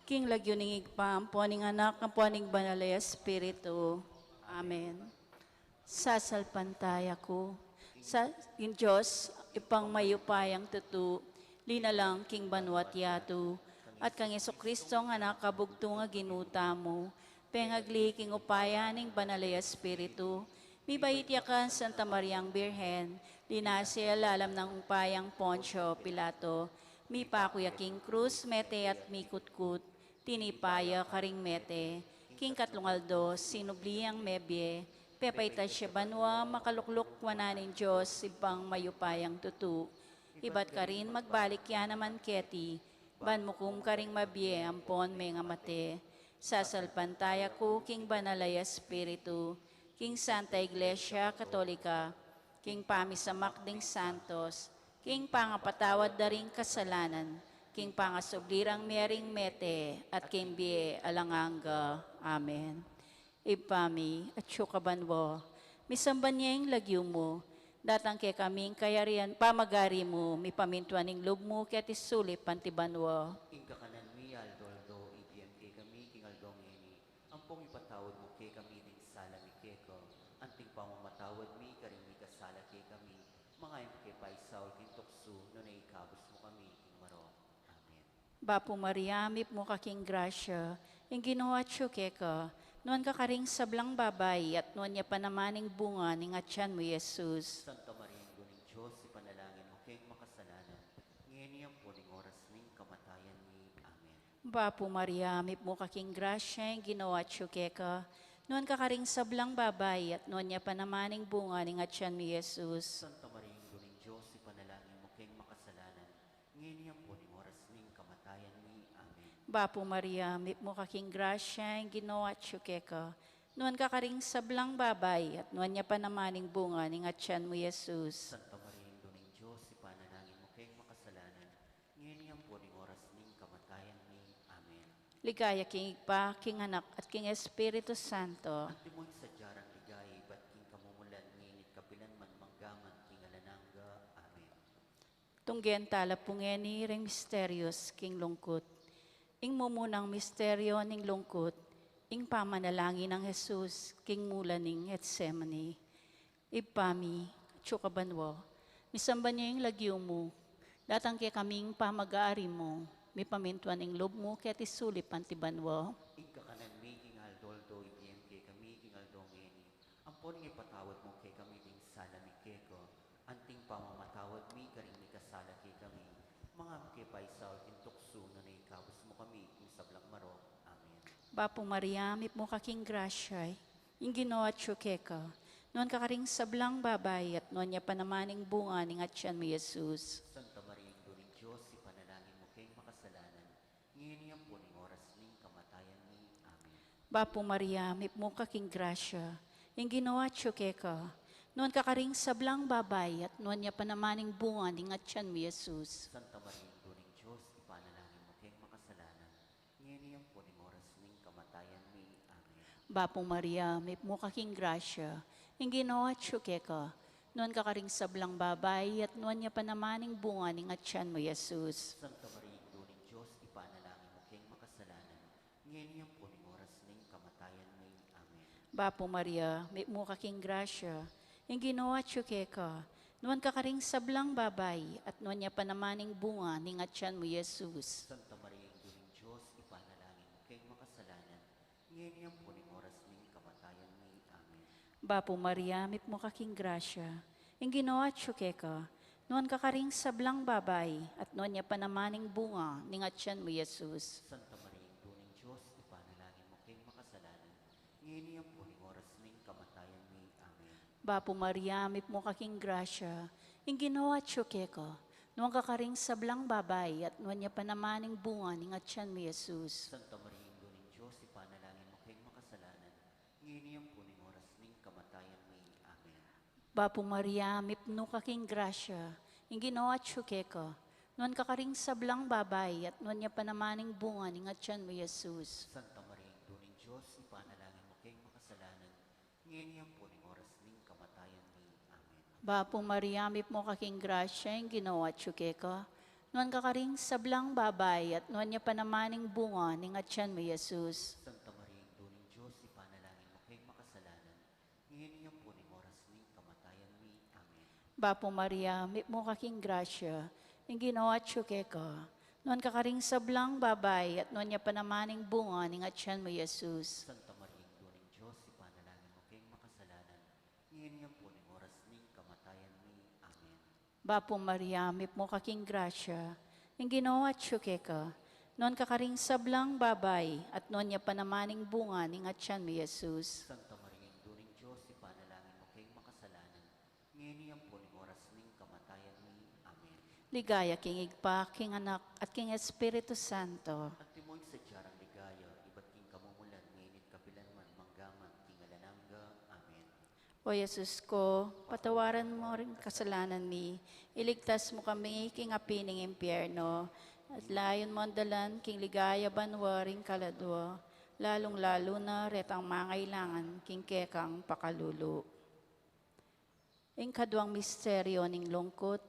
King lagyuning igpampo ning anak ng puaning banalay Espiritu. Amen. Sasalpantay ako sa in Diyos ipang mayupayang tutu, linalang king banwat yato, at kang Kristo nga nakabugto nga ginuta mo, pengagli king upayaning banalay Espiritu, mibait yakan Santa Mariang Birhen, linasya alam ng upayang Poncio Pilato, mi pakuya king krus, mete at mikutkut, tinipaya karing mete, king katlungaldo, sinubliang mebye, pepayta siya banwa, makalukluk wananin Diyos, ibang mayupayang tutu. Ibat ka rin magbalik yan naman keti, ban mukum ka ring mabye, ampon may nga mate. Sasalpantaya ko, king banalay Espiritu, king Santa Iglesia Katolika, king pamisamak ding santos, king pangapatawad daring kasalanan, king pangasublirang mering mete, at king bie alanganga. Amen. Ipami at syukabanwo, misamban niya yung lagyo mo, datang kay kaming kayarian pamagari mo, mi pamintuaning loob mo, kaya tisulip pantibanwo. Ingkakanan mi aldoldo, idiem kay kami, kingaldong ini, ampong ipatawad mo kay kami din sala mi keko, anting pamamatawad mi, karing mi kasala kay kami, mga yung kay paisaw, kintoksu, no na ikabos mo kami, king maro. Amen. Bapo Maria, mip mo kaking grasya, yung ginawa keka, nuan ka karing sablang babay, at nuan niya panamaning bunga, ning atyan mo, Jesus. Santa Maria, Guning Diyos, ipanalangin mo kay makasalanan, ngayon niyang po ning oras ning kamatayan ni. Amen. Bapo Maria, mip mo kaking grasya, yung ginawa keka, nuan ka karing sablang babay, at nuan niya panamaning bunga, ning atyan mo, Jesus. Santa Maria, Guning Diyos, ipanalangin mo kay makasalanan, ngayon niyang po ning oras ning kamatayan ni. Amen. Bapo Maria, mip mo kaking grasya, yung ginawa keka, nuan ka karing sablang babay, at nuan niya panamaning bunga, ning atyan mo, Jesus. Santa Maria, Guning Diyos, ipanalangin mo kay makasalanan, ngayon niyang po ning oras ning kamatayan ni. Amen. Ligaya king Igpa, king Anak, at king Espiritu Santo. Antimoy sa jarang ligay, ba't king kamumulan, nginit kapilan man manggaman, king alananga. Amen. Tunggen tala pungeni ring misterios king lungkot. Ing mumunang misteryo ning lungkot, ing pamanalangin ng Jesus, king mula ning Getsemani. Ipami, tsukabanwo, misamban niya yung lagyo mo, datang kaya kaming pamag-aari mo, may pamintuan ing loob mo, kaya tisulip antibanwo. Ingkakanan mi, king aldoldo, idiem kay kami, king aldong eni. Ampon nga ipatawad mo kay kami ding sala mi keko, anting pamamatawad mi, karing mi kasala kay kami. Mga kay paisaw, kintoksu, no na ikabos mo kami, king sablang maro. Amen. Bapo Maria, mip mo kaking grasya, yung ginawa keka, noon ka karing sablang babay, at noon niya panamaning bunga ning atyan mo, Jesus. Santa Maria, Guning Diyos, ipanalangin mo kay makasalanan, ngayon niyang po ning oras ning kamatayan ni. Amen. Bapo Maria, mip mo kaking grasya, yung ginawa keka, noon ka karing sablang babay, at noon niya panamaning bunga ning atyan mo, Jesus. Santa Maria, Guning Diyos, ipanalangin mo kay makasalanan, ngayon niyang po ning oras ning kamatayan ni. Amen. Bapong Maria, may mukaking grasya, ang ginawa tsuke ka, nuan ka karing sablang babay, at nuan niya panamaning bunga ning atyan mo, Jesus. Santa Maria, Ina ng Diyos, ipanalangin mo kayong makasalanan, ngayon yung puning oras ng kamatayan mo. Amen. Bapong Maria, may mukaking grasya, ang ginawa tsuke ka, nuan ka karing sablang babay, at nuan niya panamaning bunga ning atyan mo, Jesus. Santa Maria, Ina ng Diyos, ipanalangin mo kayong makasalanan, ngayon yung puning oras ng kamatayan mo. Amen. Bapong Maria, may mukaking grasya, ang ginawa tsuke ka, nuan ka karing sablang babay, at nuan niya panamaning bunga ning atyan mo, Jesus. Santa Maria, Ina ng Diyos, ipanalangin mo kayong makasalanan, ngayon yung puning oras ng kamatayan mo. Amen. Bapong Maria, may mukaking grasya, ang ginawa tsuke ka, nuan ka karing sablang babay, at nuan niya panamaning bunga ning atyan mo, Jesus. Santa Maria, Ina ng Diyos, ipanalangin mo kayong makasalanan, ngayon yung puning oras ng kamatayan mo. Amen. Bapong Maria, may mukaking grasya, ang ginawa tsuke ka, nuan ka karing sablang babay, at nuan niya panamaning bunga ning atyan mo, Jesus. Santa Maria, Ina ng Diyos, ipanalangin mo kayong makasalanan, ngayon yung puning oras ng kamatayan mo. Amen. Bapong Maria, may mukaking grasya, ang ginawa tsuke ka, nuan ka karing sablang babay, at nuan niya panamaning bunga ning atyan mo, Jesus. Santa Maria, Ina ng Diyos, ipanalangin mo kayong makasalanan, ngayon yung puning oras ng kamatayan mo. Amen. Bapong Maria, may mukaking grasya, ang ginawa tsuke ka, nuan ka karing sablang babay, at nuan niya panamaning bunga ning atyan mo, Jesus. Santa Maria, Ina ng Diyos, ipanalangin mo kayong makasalanan, ngayon yung puning oras ng kamatayan mo. Amen. Bapong Maria, may mukaking grasya, ang ginawa tsuke ka, nuan ka karing sablang babay, at nuan niya panamaning bunga ning atyan mo, Jesus. Santa Maria, Ina ng Diyos, ipanalangin mo kayong makasalanan, ngayon yung puning oras ng kamatayan mo. Amen. Ligaya king Igpa, king Anak, at king Espiritu Santo. At timoy sa diyarang ligaya, iba't king kamumulan, ngayon kapilanman, manggaman, tingalanangga. Amen. O Jesus ko, patawaran mo rin kasalanan mi, iligtas mo kami king apining impyerno, at layon mo ang dalan king ligaya banwaring kaladwa, lalong-lalo na retang mangailangan king kekang pakalulu. Ing kadwang misteryo ning lungkot,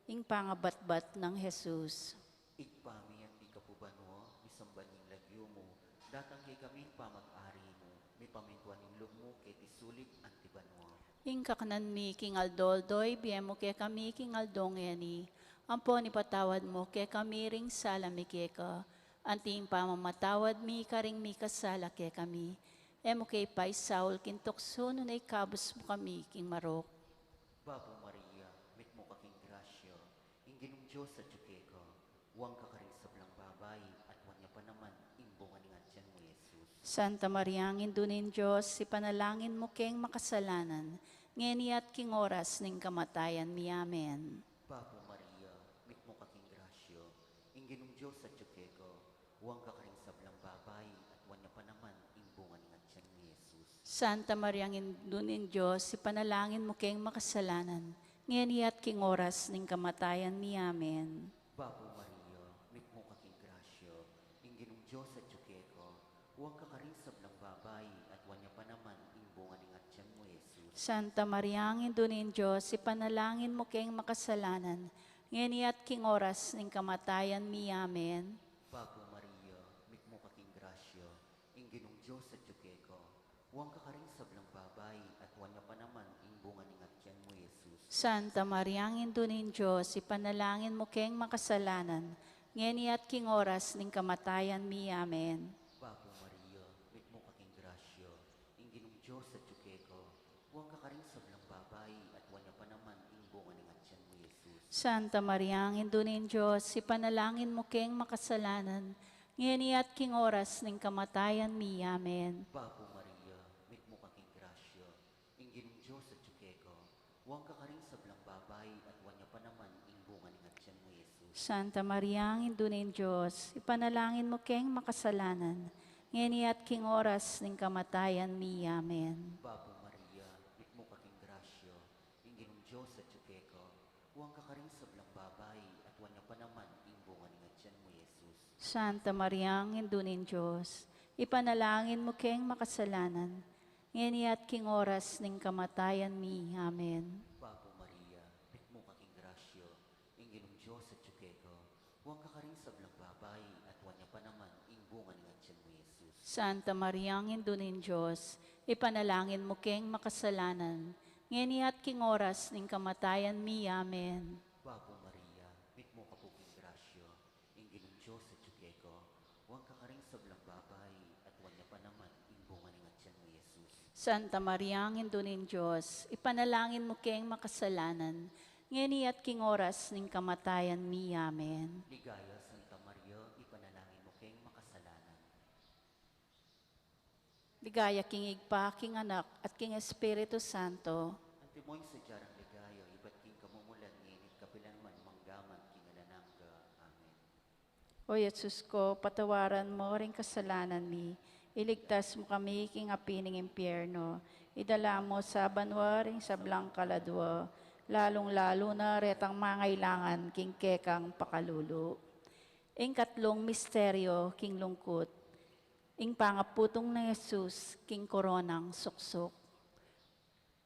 ing pangabatbat ng Jesus. Igpami at di kapubanwa, isamban yung lagyo mo, datang kay kami pamag-ari mo, may pamintuan yung loob mo, kay tisulik antibanwa. Ing kakanan mi king aldoldoy, biyem mo ke kami king aldongeni, ampo ni patawad mo ke kami ring salami ke ka, anting pamamatawad mi karing mi kasala ke kami, emo kay pay Saul kintokso no na ikabos mo kami king marok. Babo Maria, mit mo kaking grasya, inginong Diyos sa tiyukeko, huwag ka karing sablang babay, at wanya pa naman, imbungan nga dyan mo, Jesus. Santa Maria, ang indunin Diyos, si panalangin mo keng makasalanan, ngeni at king oras ning kamatayan mi. Amen. Babo Maria, mit mo kaking grasya, inginong Diyos sa tiyukeko, huwag ka karing sablang babay, at wanya pa naman, imbungan nga dyan mo, Jesus. Santa Maria, ang indunin Diyos, si panalangin mo keng makasalanan, ngeni at king oras ning kamatayan mi. Amen. Babo Maria, mit mo kaking grasya, inginong Diyos sa tiyukeko, huwag ka karing sablang babay, at wanya pa naman, imbungan nga dyan mo, Jesus. Santa Maria, ang indunin Diyos, si panalangin mo keng makasalanan, ngeni at king oras ning kamatayan mi. Amen. Babo Maria, mit mo kaking grasya, inginong Diyos sa tiyukeko, huwag ka karing sablang babay, at wanya pa naman, imbungan nga dyan mo, Jesus. Santa Maria, ang indunin Diyos, si panalangin mo keng makasalanan, ngeni at king oras ning kamatayan mi. Amen. Babo Maria, mit mo kaking grasya, inginong Diyos sa tiyukeko, huwag ka karing sablang babay, at wanya pa naman, imbungan nga dyan mo, Jesus. Santa Maria, ang indunin Diyos, si panalangin mo keng makasalanan, ngeni at king oras ning kamatayan mi. Amen. Babo Maria, mit mo kaking grasya, inginong Diyos sa tiyukeko, huwag ka karing sablang babay, at wanya pa naman, imbungan nga dyan mo, Jesus. Santa Maria, ang indunin Diyos, ipanalangin mo keng makasalanan, ngeni at king oras ning kamatayan mi. Amen. Babo Maria, mit mo kaking grasya, inginong Diyos sa tiyukeko, huwag ka karing sablang babay, at wanya pa naman, imbungan nga dyan mo, Jesus. Santa Maria, ang indunin Diyos, Ipanalangin mo keng makasalanan. Ngeni at king oras ning kamatayan mi. Amen. Papo Maria, pitmo kaking grasyo, inginong Diyos at tsukeko, huwag ka rin sa blang babay, at huwag niya pa naman, bunga ng tiyan mo, Jesus. Santa Maria, ang indunin Diyos, ipanalangin mo keng makasalanan. Ngeni at king oras ning kamatayan mi. Amen. Papo Maria, pitmo ka po king grasyo, inginong Diyos at tsukeko, huwag ka rin sa blang babay, at huwag niya pa naman, bunga ng tiyan mo, Jesus. Santa Maria, ang indunin Diyos, ipanalangin mo keng makasalanan. Ngeni at king oras ning kamatayan mi. Amen. Ligaya, Santa Maria, ipanalangin mo keng makasalanan. Ligaya king igpa, king anak, at king Espiritu Santo. Antimoy sa jarang ligaya, iba't king kamumulan, nginit kapilan man, manggaman, king alanangga. Amen. O Jesus ko, patawaran mo ring kasalanan mi. Iligtas mo kami king apining impyerno. Idala mo sa banwaring sa blang kaladwa. Lalong-lalo na retang mangailangan king kekang pakalulo. Ing katlong misteryo, king lungkot. Ing pangaputong na Jesus, king koronang suksok.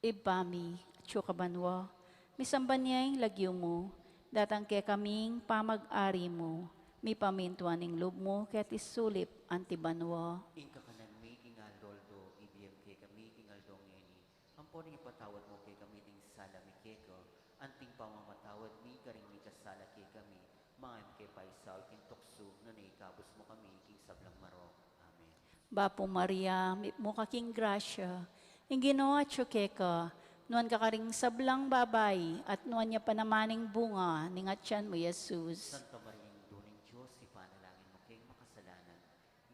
Ibami, tsukabanwa. Misamban niya yung lagyo mo. Datang ke kaming pamag-ari mo. Mi pamintuan ning loob mo, kaya't isulip antibanwa. Inka kanan mi, kingal doldo, ibiyam kay kami, kingal dongeni. Ang poning ipatawad mo kay kami ding sala mi keko. Anting pamamatawad mi, karing mi kasala kay kami. Maayam kay paisaw, kintokso, na naikabos mo kami, king sablang maro. Amen. Bapo Maria, mo kaking grasya. Ing ginawa tsukeka, nuan ka karing sablang babay, at nuan niya panamaning bunga, ningatyan mo, Jesus. Santa Maria, Duning Diyos, ipanalangin mo kay makasalanan.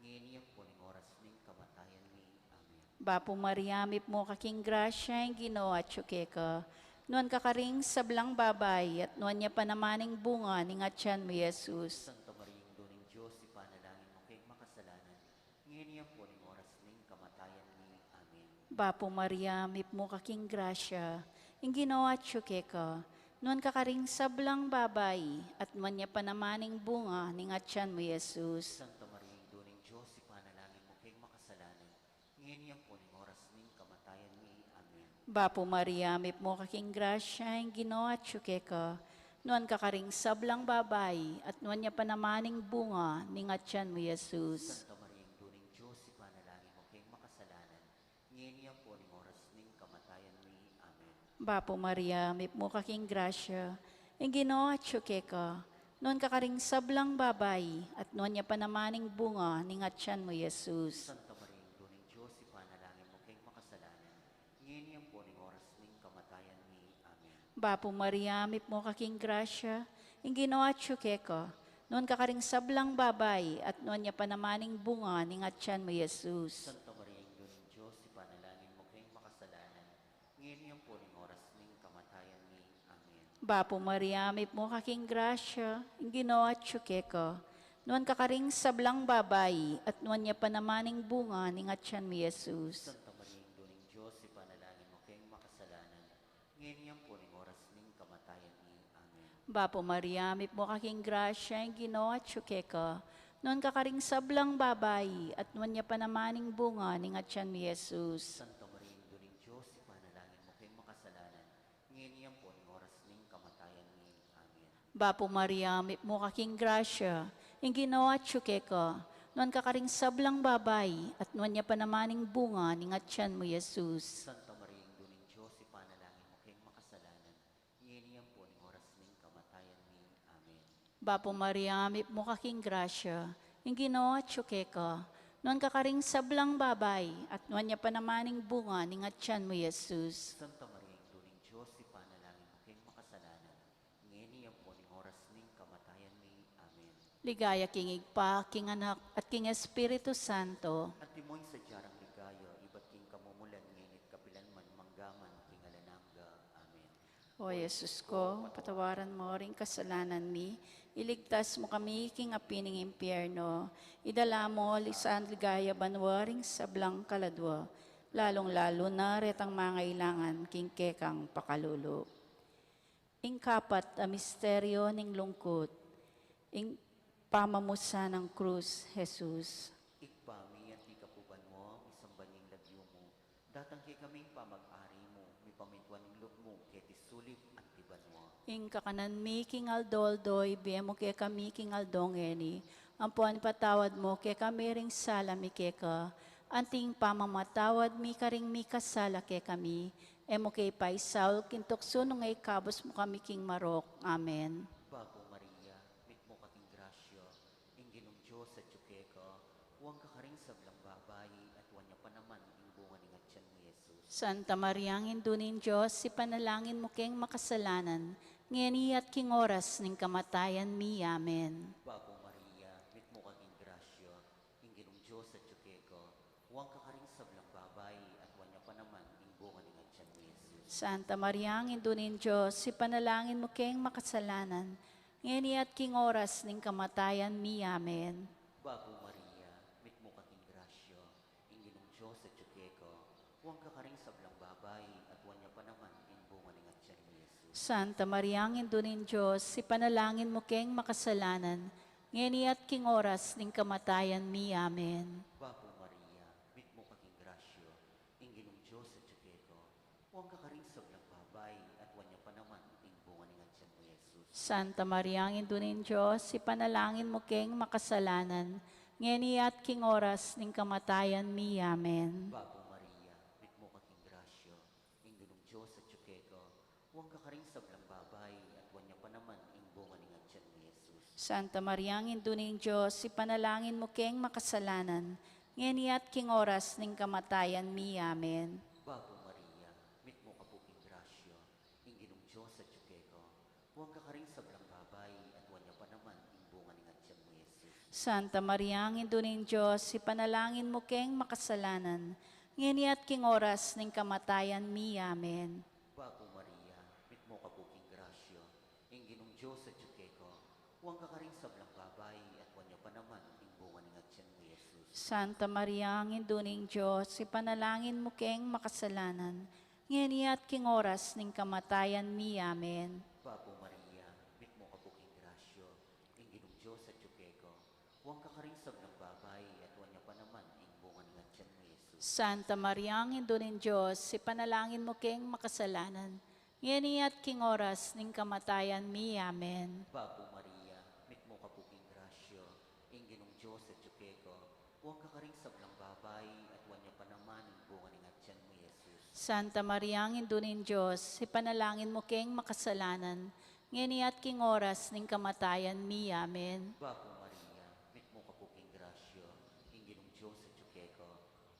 Ngayon po ning oras ning kamatayan mi. Amen. Bapo Maria, mo kaking grasya, ing ginawa tsukeka. Nuan ka karing sablang babay, at nuan niya panamaning bunga, ningatyan mo, Jesus. Santa Maria, Duning Diyos, ipanalangin mo kay makasalanan. Ngayon po ning oras ning kamatayan mi. Amen. Bapo Maria, mo kaking grasya, ing ginawa tsukeka. Nuan ka karing sablang babay, at nuan niya panamaning bunga, ningatyan mo, Jesus. Santa Maria, Duning Diyos, ipanalangin mo kay makasalanan. Ngayon po ning oras ning kamatayan mi. Amen. Bapo Maria, mo kaking grasya, ing ginawa tsukeka. Nuan ka karing sablang babay, at nuan niya panamaning bunga, ningatyan mo, Jesus. Santa Maria, Duning Diyos, ipanalangin mo kay makasalanan. Ngayon po ning oras ning kamatayan mi. Amen. Bapo Maria, mo kaking grasya, ing ginawa tsukeka. Nuan ka karing sablang babay, at nuan niya panamaning bunga, ningatyan mo, Jesus. Santa Maria, Duning Diyos, ipanalangin mo kay makasalanan. Ngayon po ning oras ning kamatayan mi. Amen. Bapo Maria, mo kaking grasya, ing ginawa tsukeka. Nuan ka karing sablang babay, at nuan niya panamaning bunga, ningatyan mo, Jesus. Santa Maria, Duning Diyos, ipanalangin mo kay makasalanan. Ngayon po ning oras ning kamatayan mi. Amen. Bapo Maria, mo kaking grasya, ing ginawa tsukeka. Nuan ka karing sablang babay, at nuan niya panamaning bunga, ningatyan mo, Jesus. Santa Maria, Duning Diyos, ipanalangin mo kay makasalanan. Ngayon po ning oras ning kamatayan mi. Amen. Bapo Maria, mo kaking grasya, ing ginawa tsukeka. Nuan ka karing sablang babay, at nuan niya panamaning bunga, ningatyan mo, Jesus. Santa Maria, Duning Diyos, ipanalangin mo kay makasalanan. Ngayon po ning oras ning kamatayan mi. Amen. Bapo Maria, mo kaking grasya, ing ginawa tsukeka. Nuan ka karing sablang babay, at nuan niya panamaning bunga, ningatyan mo, Jesus. Santa Maria, Duning Diyos, ipanalangin mo kay makasalanan. Ngayon po ning oras ning kamatayan mi. Amen. Bapo Maria, mo kaking grasya, ing ginawa tsukeka. Nuan ka karing sablang babay, at nuan niya panamaning bunga, ningatyan mo, Jesus. Santa Maria, Duning Diyos, ipanalangin mo kay makasalanan. Ngayon po ning oras ning kamatayan mi. Amen. Ligaya king igpa, king anak, at king Espiritu Santo. At timoy sa jarang ligaya, iba't king kamumulan, nginit kapilan man, manggaman, king alanangga. Amen. O Jesus ko, patawaran mo ring kasalanan mi. Iligtas mo kami king apining impyerno. Idala mo lisan ligaya banwaring sablang kaladwa. Lalong-lalo na retang mangailangan king kekang pakalulo. Ing kapat a misteryo ning lungkot. Ing pamamusa ng krus, Jesus. Ikpami at Datang kay kaming pamag-ari mo, may pamintuan ng loob mo, kay tisulip ang tiban mo. Ing kakanan mi king aldoldoy, biyemo kay kami king aldongeni. Ampuan patawad mo kay kami ring sala mi keka. Anting pamamatawad mi karing mi kasala kay kami. Emo kay paisaul kintokso nung ngay kabos mo kami king marok. Amen. Bago Maria, mit mo kating grasyo, inginong Diyos at tsukeko, huwag ka karing sablang babayi at wanya pa naman ang bunga ng atyan mo, Jesus. Santa Maria, ang indunin Diyos, si panalangin mo keng makasalanan, ngeni at king oras ning kamatayan mi. Amen. Bago Maria, mit mo kating grasyo, inginong Diyos at tsukeko, huwag ka karing sablang babayi at wanya pa naman ang bunga ng atyan mo, Jesus. Santa Maria, ang indunin Diyos, si panalangin mo keng makasalanan, ngeni at king oras ning kamatayan mi. Amen. Bago Maria, mit mo kating grasyo, inginong Diyos at tsukeko, huwag ka karing sablang babayi at wanya pa naman ang bunga ng atyan mo, Jesus. Santa Maria, ang indunin Diyos, si panalangin mo keng makasalanan, ngeni at king oras ning kamatayan mi. Amen. Bago Maria, mit mo kating grasyo, inginong Diyos at tsukeko, huwag ka karing sablang babayi at wanya pa naman ang bunga ng atyan mo, Jesus. Santa Maria, ang indunin Diyos, si panalangin mo keng makasalanan, ngeni at king oras ning kamatayan mi. Amen. Bago Maria, mit mo kating grasyo, inginong Diyos at tsukeko, huwag ka karing sablang babayi at wanya pa naman ang bunga ng atyan mo, Jesus. Santa Maria, ang indunin Diyos, si panalangin mo keng makasalanan, ngeni at king oras ning kamatayan mi. Amen. Bago Maria, mit mo kapuking grasyo, inginong Diyos at tsukeko, huwag ka karing sablang babayi at wanya pa naman ang bunga ng atyan mo, Jesus. Santa Maria, ang indunin Diyos, si panalangin mo keng makasalanan, ngeni at king oras ning kamatayan mi. Amen. Bago Maria, mit mo kapuking grasyo, inginong Diyos at tsukeko, huwag ka karing sablang babayi at wanya pa naman ang bunga ng atyan mo, Jesus. Santa Maria, ang induning Diyos, si panalangin mo keng makasalanan, ngeni at king oras ning kamatayan mi. Amen. Bago Maria, mit mo kapuking grasyo, inginong Diyos at tsukeko, huwag ka karing sablang babayi at wanya pa naman ang bunga ng atyan mo, Jesus. Santa Maria, ang induning Diyos, si panalangin mo keng makasalanan, ngeni at king oras ning kamatayan mi. Amen. Bago Maria, mit mo kapuking grasyo, inginong Diyos at tsukeko, huwag ka karing sablang babayi at wanya pa naman ang bunga ng atyan mo, Jesus. Santa Maria, ang indunin Diyos, si panalangin mo keng makasalanan, ngeni at king oras ning kamatayan mi. Amen. Bago Maria, mit mo kapuking grasyo, inginong Diyos at tsukeko,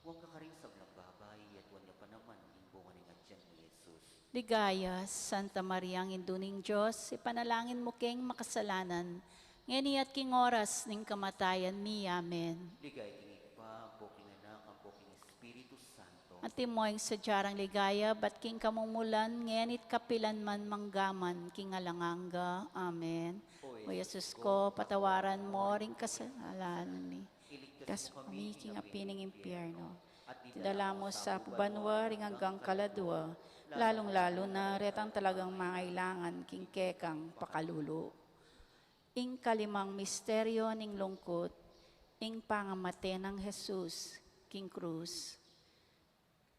huwag ka karing sablang babayi at wanya pa naman ang bunga ng atyan mo, Jesus. Ligaya, Santa Maria, ang induning Diyos, si panalangin mo keng makasalanan, ngeni at king oras ning kamatayan mi. Amen. Ligay tingig pa, ang poking anak, ang poking Espiritu Santo. At timoy sa jarang ligaya, bat king kamumulan, ngenit kapilan man manggaman, king alanganga. Amen. O Jesus ko, patawaran mo ring kasalanan mi. Iligtas kami king apining impyerno. Tidala mo sa pubanwa ring hanggang kaladwa, lalong-lalo na retang talagang mangailangan king kekang pakalulo. Ing kalimang misteryo ning lungkot, ing pangamate ng Jesus, king krus.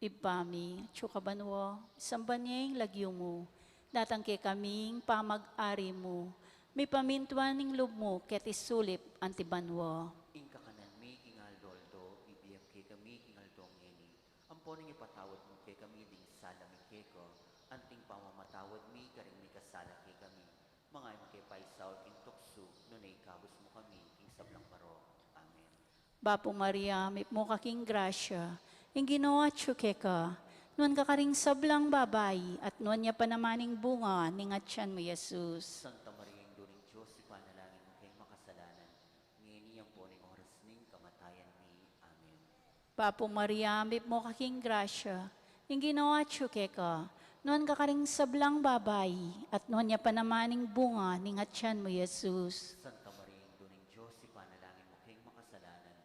Ibami, tsukabanwo, sambanyeng lagyo mo, datang ke kaming pamag-ari mo, may pamintuan ning loob mo, ket isulip antibanwo. Ing kakanan mi, kingal doldo, ibiyam kay kami, kingal dongeni. Ampon ang ipatawad mo kay kami, ding sala mi keko, anting pamamatawad mi, karing mi kasala kay kami. Mga im kay paisaw, king tukso, nunay kabos mo kami, king sablang paro. Amen. Bapo Maria, may mo kaking grasya, ing ginawa ka, nuan ka karing sablang babay, at nuan niya panamaning bunga, ningatyan mo Jesus. Santa Maria, Induring Diyos, ipanalangin mo kayong makasalanan. Ngayon iyang po ng oras ning kamatayan mi. Amen. Bapo Maria, may mo kaking grasya, ing ginawa ka, nuan ka karing sablang babay, at nuan niya panamaning bunga, ningatyan mo Jesus. Santa Maria, Induring Diyos, ipanalangin mo kayong makasalanan.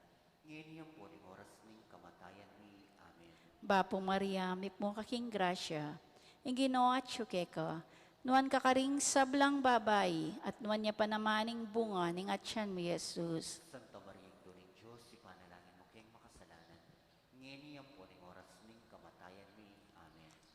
Ngayon iyang po ng oras ning kamatayan mi. Amen. Bapo Maria, may mo kaking grasya, ing ginawa ka, nuan ka karing sablang babay, at nuan niya panamaning bunga, ningatyan mo Jesus. Santa Maria, Induring Diyos, ipanalangin mo kayong makasalanan. Ngayon iyang po ng oras ning kamatayan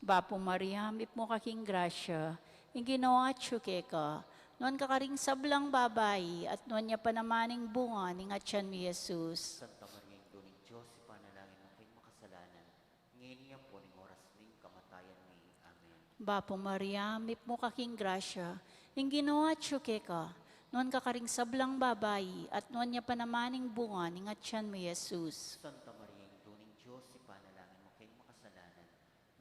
Bapo Maria, mip mo kaking grasya, yung ginawa tsuke ka, noon kakaring sablang babay, at noon niya panamaning bunga, ning atyan mi Jesus. Santa Maria, Ina ng Diyos, ipanalangin mo kay makasalanan, ngayon niya po ng oras ng kamatayan ni. Amen. Bapo Maria, mip mo kaking grasya, yung ginawa tsuke ka, noon kakaring sablang babay, at noon niya panamaning bunga, ning atyan mi Jesus. Santa Maria, Ina ng Diyos, ipanalangin mo kay makasalanan,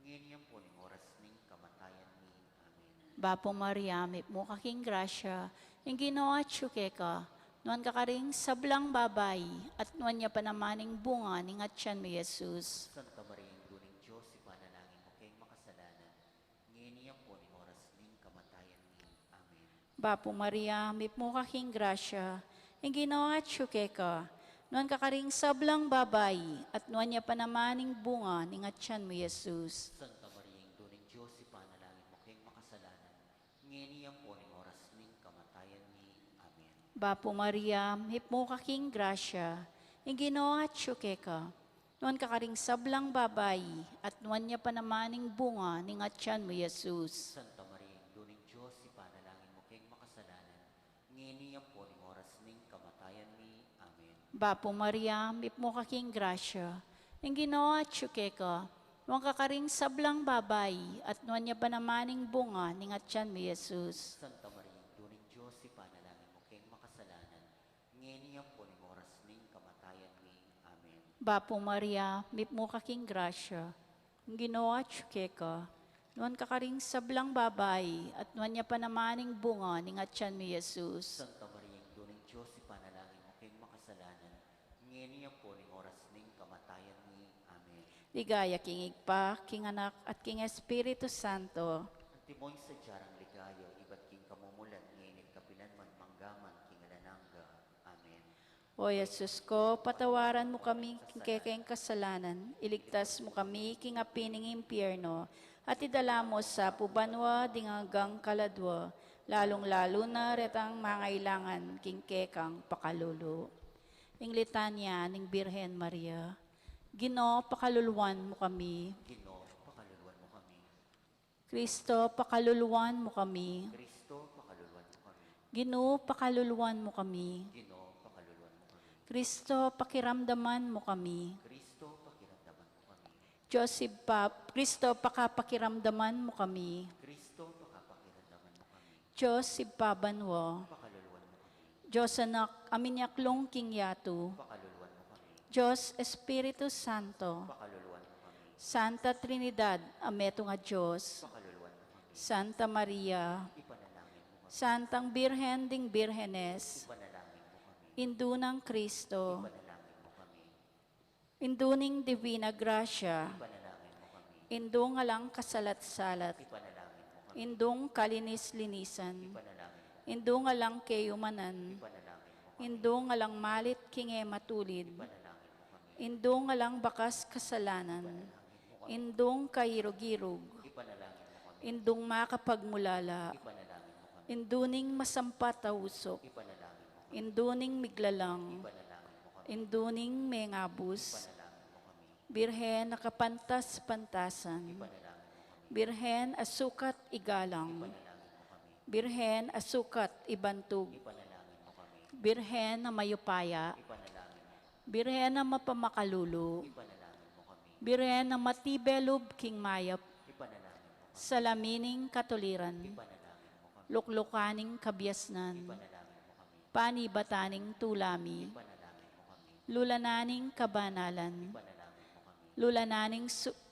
ngayon niya po ng oras ng kamatayan ni. Amen. Bapo Maria, mip mo kaking grasya, yung ginawa tsuke ka, noon kakaring sablang babay, at noon niya panamaning bunga, ning atyan mi Jesus. Santa Maria, Ina ng Diyos, ipanalangin mo kay makasalanan, ngayon niya po ng oras ng kamatayan ni. Amen. Bapo Maria, mip mo kaking grasya, yung ginawa tsuke ka, noon kakaring sablang babay, at noon niya panamaning bunga, ning atyan mi Jesus. Santa Maria, Ina ng Diyos, ipanalangin mo kay makasalanan, ngayon niya po ng oras ng kamatayan ni. Amen. Bapo Maria, mip mo kaking grasya, yung ginawa tsuke ka, noon kakaring sablang babay, at noon niya panamaning bunga, ning atyan mi Jesus. Santa Maria, Ina ng Diyos, ipanalangin mo kay makasalanan, ngayon niya po ng oras ng kamatayan ni. Amen. Bapo Maria, mip mo kaking grasya, yung ginawa tsuke ka, noon kakaring sablang babay, at noon niya panamaning bunga, ning atyan mi Jesus. Santa Maria, Ina ng Diyos, ipanalangin mo kay makasalanan, ngayon niya po ng oras ng kamatayan ni. Amen. Bapo Maria, mip mo kaking grasya, yung ginawa tsuke ka, noon kakaring sablang babay, at noon niya panamaning bunga, ning atyan mi Jesus. Santa Maria, Ina ng Diyos, ipanalangin mo kay makasalanan, ngayon niya po ng oras ng kamatayan ni. Amen. Ligaya king Igpa, king Anak, at king Espiritu Santo. Antimoy sa jarang ligayo, iba't king kamumulan, ngayon kapilan man manggaman, king alanangga. Amen. O Jesus ko, patawaran mo kami king kasalanan, iligtas mo kami king apining impyerno, at idala mo sa pubanwa dingagang kaladwa, lalong-lalo na retang mangailangan king kekang pakalulu. Ing litanya ning Birhen Maria, Ginoo, pakaluluwan mo kami. Ginoo, pakaluluwan mo kami. Kristo, pakaluluwan mo kami. Kristo, pakaluluwan mo kami. Ginoo, pakaluluwan mo kami. Ginoo, pakaluluwan mo kami. Kristo, pakiramdaman mo kami. Kristo, pakiramdaman mo kami. Kristo, pakapakiramdaman mo kami. Kristo, pakapakiramdaman mo kami. Diyos, ipabanwo. Pakaluluwan mo kami. Diyos, anak, aminyaklong king yatu. Pakaluluwan mo kami. Diyos, Espiritu Santo. Pakaluluwan mo kami. Santa Trinidad, ameto nga Diyos. Pakaluluwan mo kami. Santa Maria, Ipanalangin mo kami. Santang Birhen ding Birhenes, Ipanalangin mo kami. Indunang Kristo, Ipanalangin mo kami. Induning Divina Gracia, Ipanalangin mo kami. Indung alang kasalat-salat, Ipanalangin mo kami. Indung kalinis-linisan, Ipanalangin mo. Indung alang kayumanan, Ipanalangin mo. Indung alang malit kinge matulid, Ipanalangin mo kami. Indung alang bakas kasalanan, Indung kairog-irog, Ipanalangin mo kami. Indung makapagmulala, Ipanalangin mo kami. Induning masampat usok, Ipanalangin mo kami. Induning miglalang, Ipanalangin mo kami. Induning mengabus, Ipanalangin mo kami. Birhen nakapantas-pantasan, Ipanalangin mo kami. Birhen asukat igalang, Ipanalangin mo kami. Birhen asukat ibantog, Ipanalangin mo kami. Birhen na mayupaya, Ipanalangin mo. Birhen na mapamakalulu, Ipanalangin mo kami. Birhen na matibelob king mayap, Ipanalangin mo kami. salamining katuliran, Ipanalangin mo kami. luklukaning kabyasnan, Ipanalangin mo kami. panibataning tulami, Ipanalangin mo kami. lulananing kabanalan, Ipanalangin mo kami.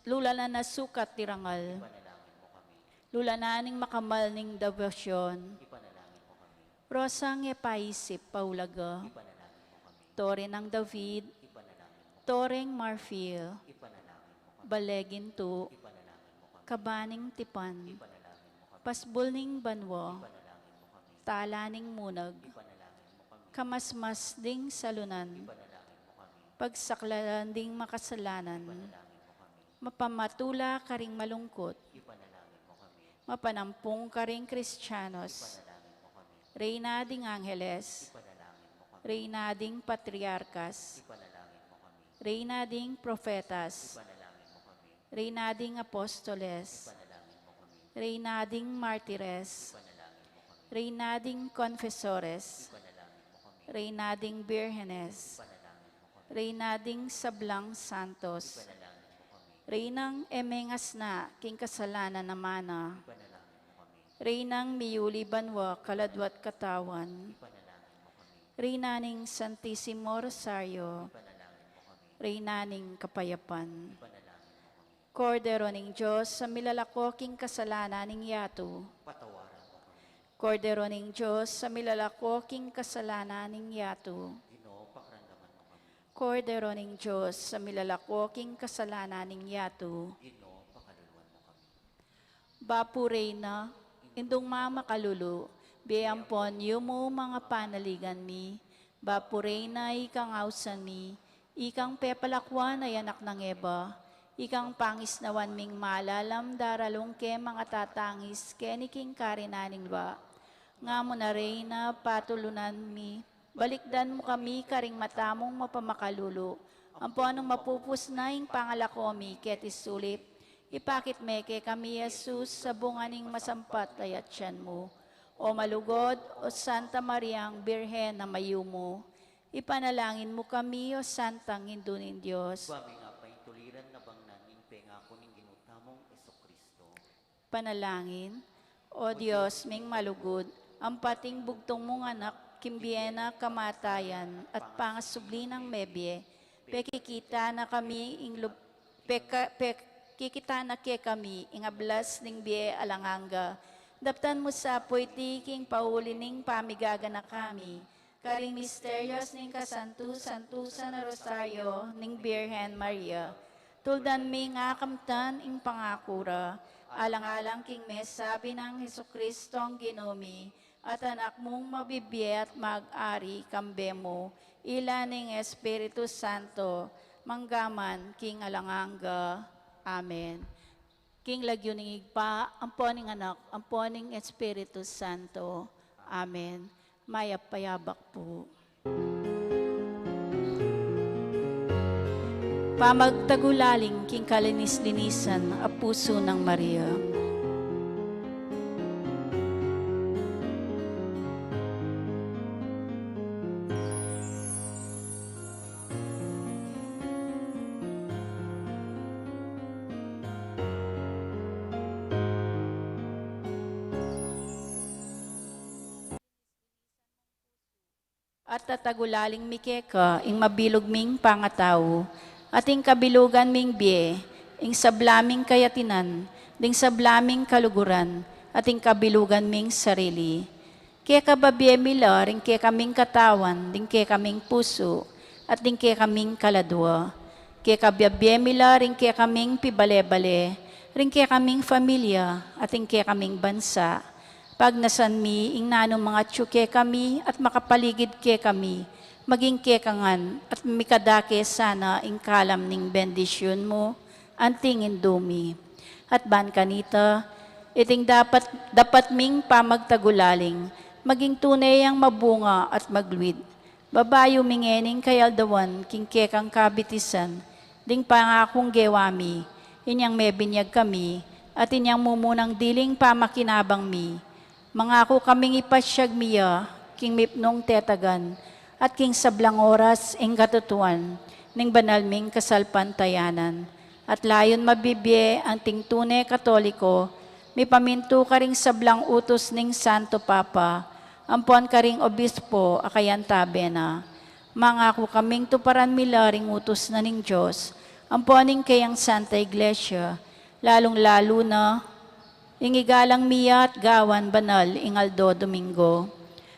lulana sukat tirangal, Ipanalangin mo kami. lulananing makamal ning devosyon, Ipanalangin mo kami. rosang epaisip paulaga, Ipanalangin mo kami. tore ng David, Ipanalangin mo. toreng marfil, Ipanalangin mo kami. baleginto, Ipanalangin mo kami. kabaning tipan, Ipanalangin mo kami. pasbulning banwa, Ipanalangin mo kami. talaning munag, Ipanalangin mo kami. kamasmas ding salunan, Ipanalangin mo kami. pagsaklalan ding makasalanan, Ipanalangin mo kami. mapamatula karing malungkot, Ipanalangin mo kami. mapanampung karing Kristyanos, Ipanalangin mo kami. reyna ding angeles, Ipanalangin mo kami. reyna ding patriarkas, Ipanalangin mo kami. reyna ding profetas, Ipanalangin mo kami. Reynading Apostoles, Ipanalangin mo kami. Reynading Martires, Ipanalangin mo kami. Reynading Confesores, Ipanalangin mo kami. Reynading Birhenes, Ipanalangin mo kami. Reynading Sablang Santos, Ipanalangin mo kami. Reynang Emengas na, king kasalanan namana, Ipanalangin mo kami. Reynang Miyuli Banwa, kaladwat katawan, Ipanalangin mo kami. Reynaning Santissimo Rosario, Ipanalangin mo kami. Reynaning Kapayapan, Ipanalangin mo kami. Kordero ning Diyos, sa milalakoking kasalanan ning yato, Patawaran mo kami. Kordero ning Diyos, sa milalakoking kasalanan ning yato, Ginoo, pakramdaman mo kami. Kordero ning Diyos, sa milalakoking kasalanan ning yato, Ginoo, pakaluluwan mo kami. Bapu Reyna, indong mama kalulu, biyampon yumo mga panaligan mi, Bapu Reyna ikang ausan mi, ikang pepalakwan ay anak ng Eba, ikang pangis nawan ming malalam daralong ke mga tatangis keniking karinaning ba, nga mo na Reyna patulunan mi, balikdan mo kami karing matamong mapamakalulu, ampo anong mapupus na ing pangalakomi ketis sulit, ipakit meke kami Jesus sa bunganing masampat ayat tiyan mo. O malugod, o Santa Mariang Birhen na mayumo, ipanalangin mo kami, o Santang Hindunin Diyos. Suami nga paintuliran na bang naning pengako ning ginutamong Kristo. Panalangin, o Diyos, ming malugod, ang pating bugtong mong anak, kimbiena kamatayan, at pangasubli ng mebye, pekikita na kami, kikita na ke kami, ingablas ning biye alanganga, daptan mo sa poitiking pauli ning pamigaga na kami, karing misterios ning kasantu-santusa na rosaryo ning Birhen Maria, tuldan mi nga kamtan ing pangakura, alang-alang king mesabi ng Hesukristo ang ginumi, at anak mong mabibye at mag-ari kambe mo, ilaning Espiritu Santo, manggaman king alanganga. Amen. King lagyo ning igpa, amponing anak, amponing Espiritu Santo. Amen. Mayapayabak po. Pamagtagulaling king kalinis-linisan a puso ng Maria. At tatagulaling mikeka, ing mabilog ming pangataw, at ing kabilugan ming bie, ing sablaming kayatinan, ding sablaming kaluguran, at ing kabilugan ming sarili. Kaya kababie mila, ring kaya kaming katawan, ding kaya kaming puso, at ding kaya kaming kaladwa. Kaya kababie mila, ring kaya kaming pibale-bale, ring kaya kaming familia, at ing kaya kaming bansa. Pag nasan mi, ing nanong mga tsuke kami at makapaligid ke kami, maging kekangan at mikadake sana ing kalam ning bendisyon mo, anting indumi. At ban kanita, iting dapat ming pamagtagulaling, maging tunay ang mabunga at magluid. Babayo mingening kayaldawan, king kekang kabitisan, ding pangakong gewami, inyang mebinyag kami, at inyang mumunang diling pamakinabang mi. Mangako kaming ipasyag miya, king mipnong tetagan, at king sablang oras ing katutuan, ning banal ming kasalpantayanan. At layon mabibye ang ting tunay katoliko, may paminto ka ring sablang utos ning Santo Papa, ampuan ka ring obispo akayan tabe na. Mangako kaming tuparan mila ring utos na ning Diyos, ampuan ning kayang Santa Iglesia, lalong-lalo na ingigalang miya at gawan banal ingaldo Domingo.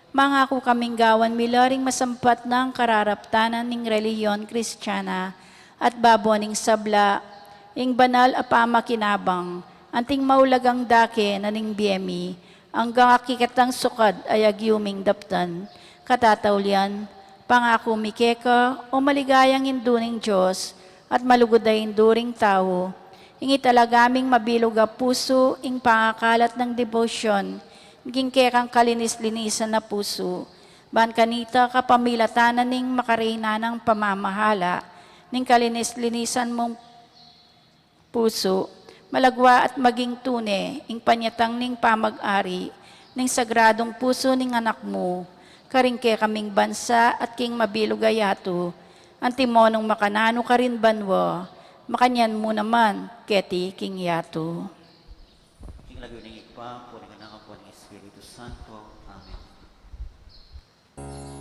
Mangako kaming gawan milaring masampat ng kararaptanan ning relihiyon Kristiyana at baboning sabla, ing banal a pamakinabang, anting maulagang dake na ning biyemi, hanggang akikatang sukad ay agyuming daptan. Katataulian, pangako mikeka o maligayang induning Diyos at malugoday induring tao, ingi talagaming mabilog a puso, ing pangakalat ng debosyon, nging kekang kalinis-linisan na puso, ban kanita kapamilatanan ning makarina ng pamamahala, ning kalinis-linisan mong puso, malagwa at maging tune, ing panyatang ning pamag-ari, ning sagradong puso ning anak mo, karingke kaming bansa at king mabilugayato, antimonong makanano ka rin banwa, makanyan mo naman, keti king yato. King lagyo ng ikpa, puri ka ng Apo ng Espiritu Santo. Amen.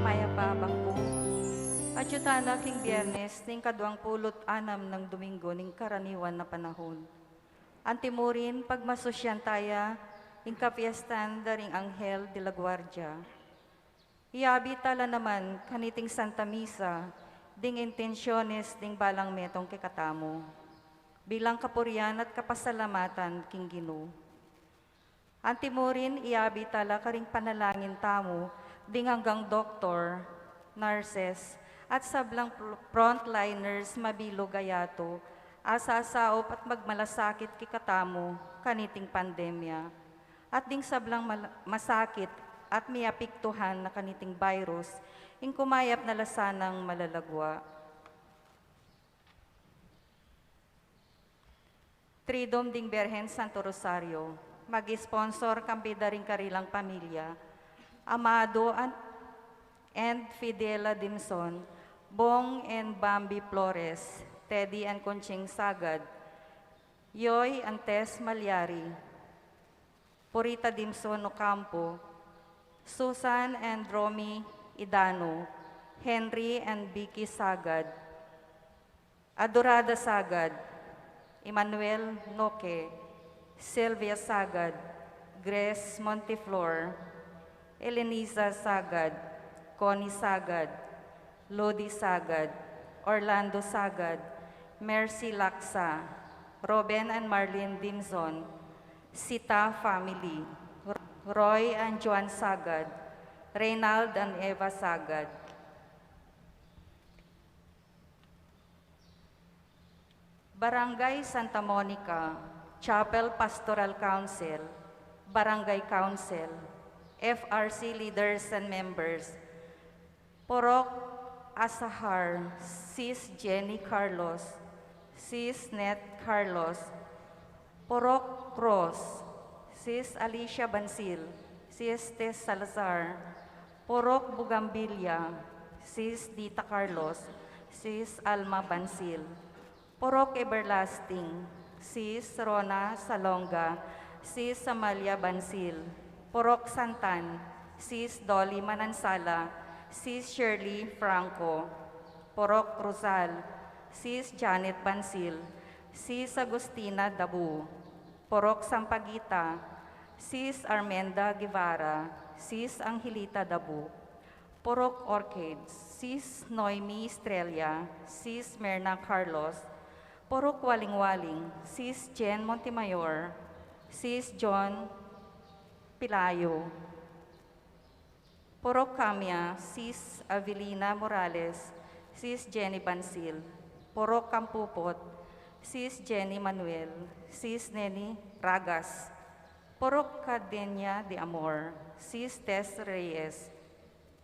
Mayapabang ko. Adyutana king Biyernes, ning kaduang pulot anam ng Domingo, ning karaniwan na panahon. Antimurin, pagmasosyan taya, ing kapiestan daring Anghel de la Guardia. Iabi tala naman kaniting Santa Misa, ding intensyones ding balang metong kikatamo. Bilang kapurian at kapasalamatan king Ginoo. Antimurin, iabi tala karing panalangin tamo, ding hanggang doktor, nurses, at sablang frontliners mabilo gayato, asasaop at magmalasakit kikatamo, kaniting pandemya. At ding sablang masakit at miapiktuhan na kaniting virus, ing kumayap na lasanang malalagwa. Tridom ding Berhen Santo Rosario, mag-sponsor kampida ring karilang pamilya, Amado and Fidela Dimson, Bong and Bambi Flores, Teddy and Conching Sagad, Yoy and Tess Malyari, Purita Dimson Ocampo, Susan and Romy Idano, Henry and Vicky Sagad, Adorada Sagad, Emmanuel Noque, Sylvia Sagad, Grace Montiflor, Eleniza Sagad, Connie Sagad, Lodi Sagad, Orlando Sagad, Mercy Laksa, Robin and Marlene Dimson, Sita family, Roy and Joan Sagad, Reynald and Eva Sagad. Barangay Santa Monica, Chapel Pastoral Council, Barangay Council, FRC leaders and members, Porok Asahar, Sis Jenny Carlos, Sis Net Carlos, Porok Cross, Sis Alicia Bansil, Sis Tess Salazar, Porok Bugambilya, Sis Dita Carlos, Sis Alma Bansil. Porok Everlasting, Sis Rona Salonga, Sis Amalia Bansil. Porok Santan, Sis Dolly Manansala, Sis Shirley Franco. Porok Rosal, Sis Janet Bansil, Sis Agustina Dabu. Porok Sampaguita, Sis Armenda Guevara, Sis Angelita Dabu. Porok Orchids, Sis Noemi Estrella, Sis Merna Carlos. Porok Waling-Waling, Sis Jen Montemayor, Sis John Pilayo. Porok Kamya, Sis Avelina Morales, Sis Jenny Bansil. Porok Kampupot, Sis Jenny Manuel, Sis Neni Ragas. Porok Cadena de Amor, Sis Tess Reyes,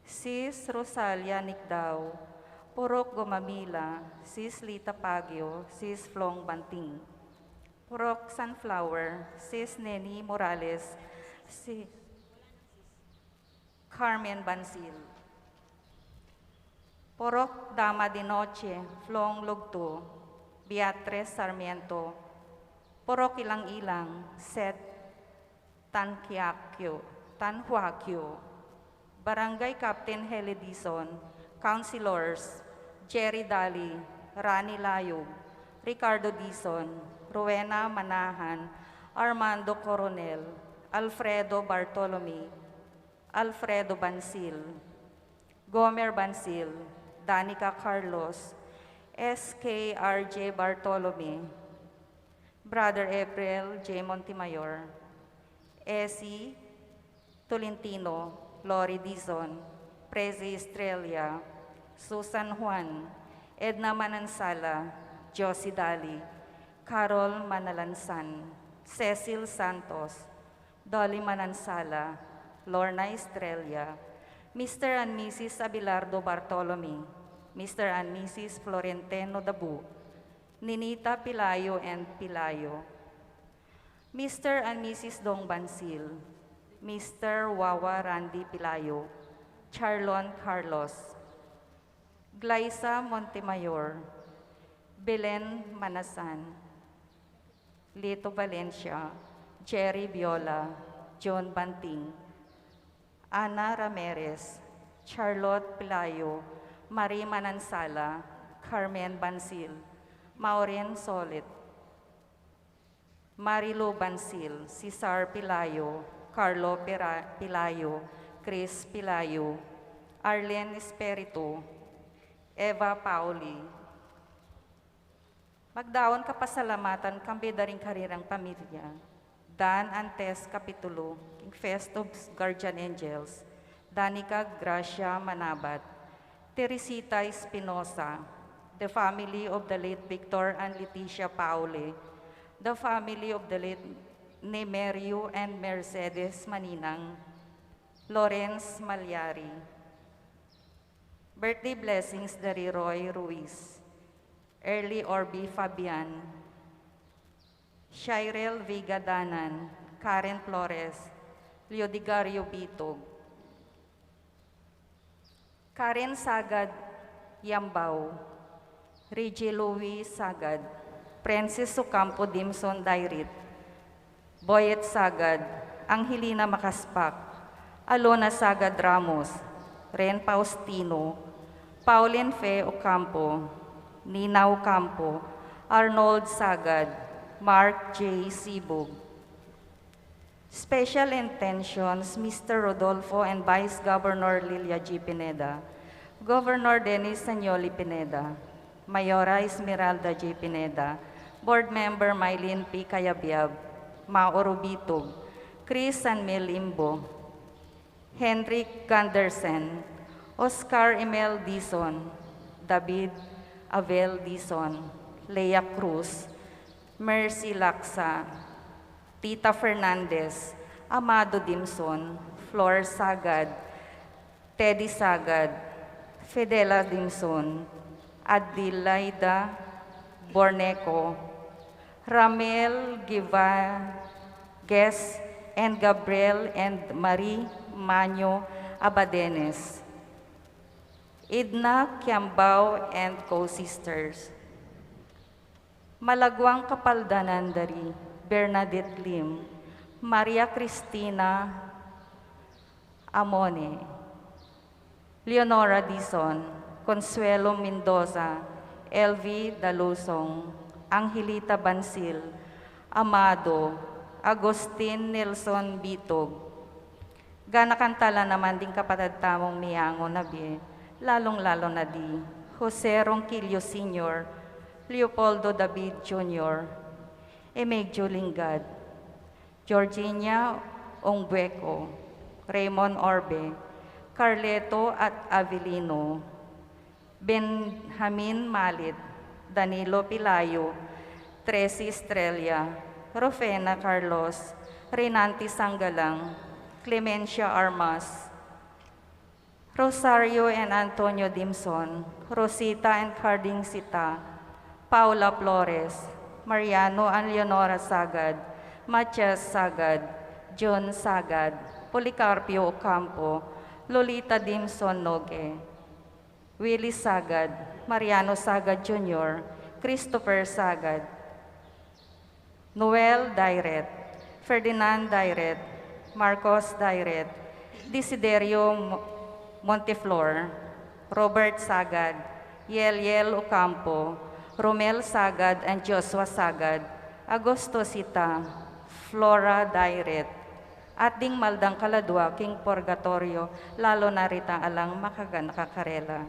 Sis Rosalia Nicdao. Porok Gomamila, Sis Lita Pagio, Sis Flong Banting. Porok Sunflower, Sis Neni Morales, Sis Carmen Bansil. Porok Dama de Noche, Flong Lugto, Beatriz Sarmiento. Porok Ilang-Ilang, Seth Tanhuacchio. Barangay Captain Heli Dizon, Councilors, Jerry Dali, Rani Layog, Ricardo Dizon, Rowena Manahan, Armando Coronel, Alfredo Bartolome, Alfredo Bansil, Gomer Bansil, Danica Carlos, SKRJ Bartolome, Brother April J. Montemayor, Essie Tolentino, Lori Dizon, Prezi Estrella, Susan Juan, Edna Manansala, Josie Dali, Carol Manalansan, Cecil Santos, Dolly Manansala, Lorna Estrella, Mr. and Mrs. Abelardo Bartolome, Mr. and Mrs. Florentino Dabu, Ninita Pilayo and Pilayo, Mr. and Mrs. Dong Bansil, Mr. Wawa Randy Pilayo, Charlon Carlos, Glyza Montemayor, Belen Manasan, Lito Valencia, Jerry Viola, John Banting, Ana Ramirez, Charlotte Pilayo, Marie Manansala, Carmen Bansil, Maureen Solit, Marilu Bansil, Cesar Pilayo, Carlo Pilayo, Chris Pilayo, Arlene Espiritu, Eva Pauli. Magdaon kapasalamatan kambi daring karirang pamilya. Dan Antes Kapitulo, King Fest of Guardian Angels, Danica Gracia Manabat, Teresita Espinosa, the family of the late Victor and Leticia Paule, the family of the late Nemerio and Mercedes Maninang, Lawrence Malyari. Birthday blessings dari Roy Ruiz, Early Orbi Fabian, Shirel Vega Danan, Karen Flores, Leodigario Bitog, Karen Sagad Yambao, Reggie Louis Sagad, Francis Ocampo Dimson Dairit, Boyet Sagad, Angelina Makaspak, Alona Sagad Ramos, Ren Faustino, Pauline Fe Ocampo, Nina Ocampo, Arnold Sagad, Mark J. Sibog. Special intentions, Mr. Rodolfo and Vice Governor Lilia G. Pineda, Governor Dennis Sanyoli Pineda, Mayora Esmeralda J. Pineda, Board Member Mylene P. Cayabyab, Mauro Bitog, Chris Sanmil Imbo, Henrik Gundersen, Oscar Emel Dizon, David Avel Dizon, Leia Cruz, Mercy Laksa, Tita Fernandez, Amado Dimson, Flor Sagad, Teddy Sagad, Fidela Dimson, Adelaida Borneco, Ramel Guess, and Gabriel and Marie Manyo Abadenes, Edna Kiambao and co-sisters, Malagwang Kapaldanandari, Bernadette Lim, Maria Cristina Amone, Leonora Dizon, Consuelo Mendoza, LV Dalusong, Angelita Bansil, Amado, Agustin Nelson Bitog. Ganakantala naman din kapatid tamong miyango na biye, lalong-lalo na di, Jose Ronquillo Sr., Leopoldo David Jr., Emegdio Lingad, Georgina Ongbueco, Raymond Orbe, Carleto at Avelino, Benjamin Malit, Danilo Pilayo, Tracy Estrella, Rofena Carlos, Renanti Sanggalang, Clemencia Armas, Rosario and Antonio Dimson, Rosita and Carding Sita, Paula Flores, Mariano and Leonora Sagad, Matias Sagad, John Sagad, Policarpio Ocampo, Lolita Dimson Nogue, Willie Sagad, Mariano Sagad Jr., Christopher Sagad, Noel Dairet, Ferdinand Dairet, Marcos Dairet, Desiderio Monteflor, Robert Sagad, Yel Ocampo, Romel Sagad and Joshua Sagad, Agosto Sita, Flora Dairet, at ding maldang kaladwa king purgatorio, lalo na rita alang nakakarela.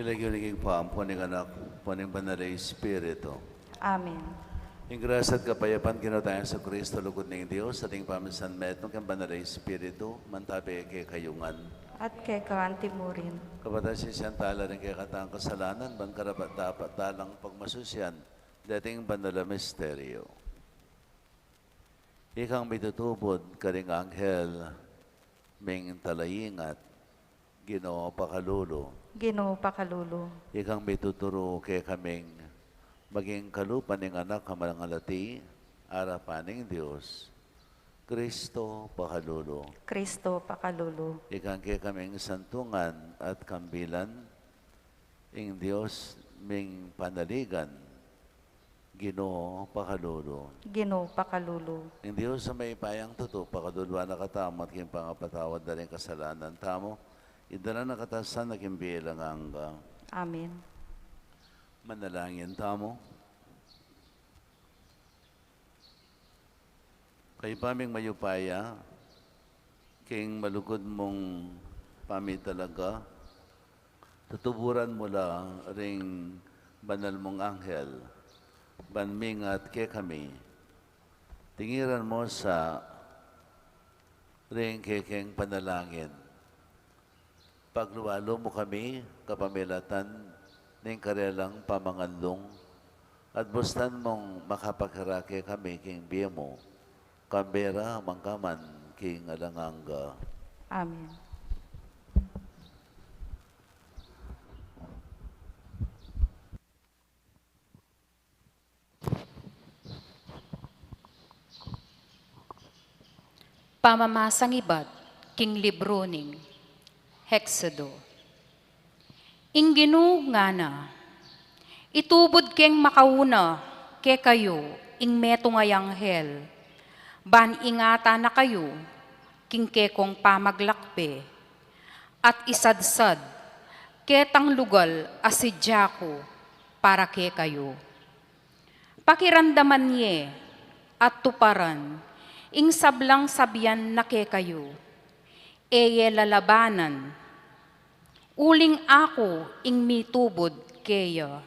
Kilig-kiliging paampuning anak, puning banalay Espiritu. Amen. Yung grasya at kapayapaan kinatayan sa Kristo, lugod ng Diyos, ating pamisan metong kang banalay Espiritu, mantabi kay kayungan. At kay kaantimurin, Kapatid si Santala rin kay katang kasalanan, ban karapat dapat talang pagmasusyan, dating banala misteryo. Ikang mitutubod, karing anghel, ming talayingat, Ginoo pakalulo. Ginoo Pakalulo, Ikang mituturo kay kaming maging kalupan ng anak kamalangalati, arapan ng Diyos. Kristo pakalulo. Kristo Pakalulo, Ikang kay kaming santungan at kambilan, ing Diyos ming panaligan, Ginoo pakalulo. Ginoo Pakalulo, Ing Diyos sa may payang tuto, pakadulwa na katamat king pangapatawad na rin kasalanan tamo, idala na katasan na kimbilang hanggang. Amen. Manalangin tamo. Kay paming mayupaya, king malugod mong pami talaga, tutuburan mo lang ring banal mong anghel, banmingat ke kami. Tingiran mo sa ring kekeng panalangin. Pagluwalo mo kami, kapamilatan, ng karelang pamanganlong, at bustan mong makapakirake kami king biya mo, kambera mangkaman king alanganga. Amen. Pamamasang ibad, king libro ning Hexodo. Ingginu nga na, itubod keng makauna, ke kayo, ing meto ngayang hel, ban ingata na kayo, king kekong pamaglakpe, at isadsad, ketang lugal asidya ko para ke kayo. Pakiramdaman niye at tuparan, ing sablang sabiyan na ke kayo, eye lalabanan, uling ako ing mitubod keya,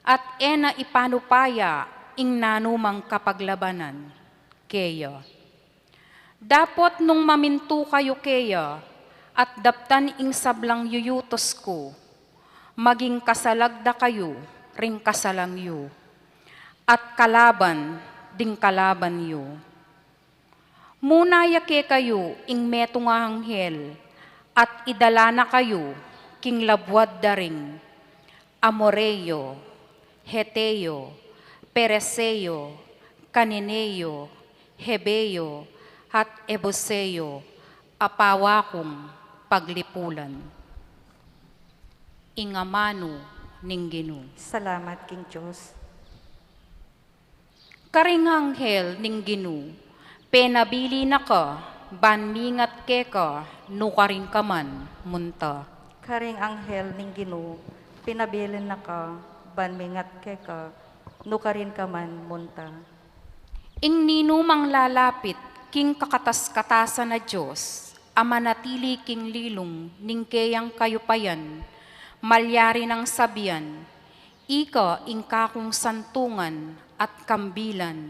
at ena ipanupaya ing nanumang kapaglabanan keya. Dapot nung mamintu kayo keya, at daptan ing sablang yuyutos ko, maging kasalagda kayo, ring kasalang yu, at kalaban, ding kalaban yu. Muna yake kayo ing metong anghel, at idala na kayo, king labwad daring, Amoreyo, Heteo, Pereseo, Kanineo, Hebeo, at Ebuseo, apawakong paglipulan. Ingamano ning Ginoo. Salamat, King Diyos. Karing anghel ning Ginoo, penabili na ka, banmingat ke ka, nukaring ka man, munta. Karing anghel ning Ginoo, pinabilin na ka, banmingat ke ka, nukarin ka man munta. Ing ninumang lalapit, king kakatas-katasan na Diyos, amanatili king lilong, ning keyang kayupayan, malyari ng sabiyan, ika ing kakong santungan at kambilan,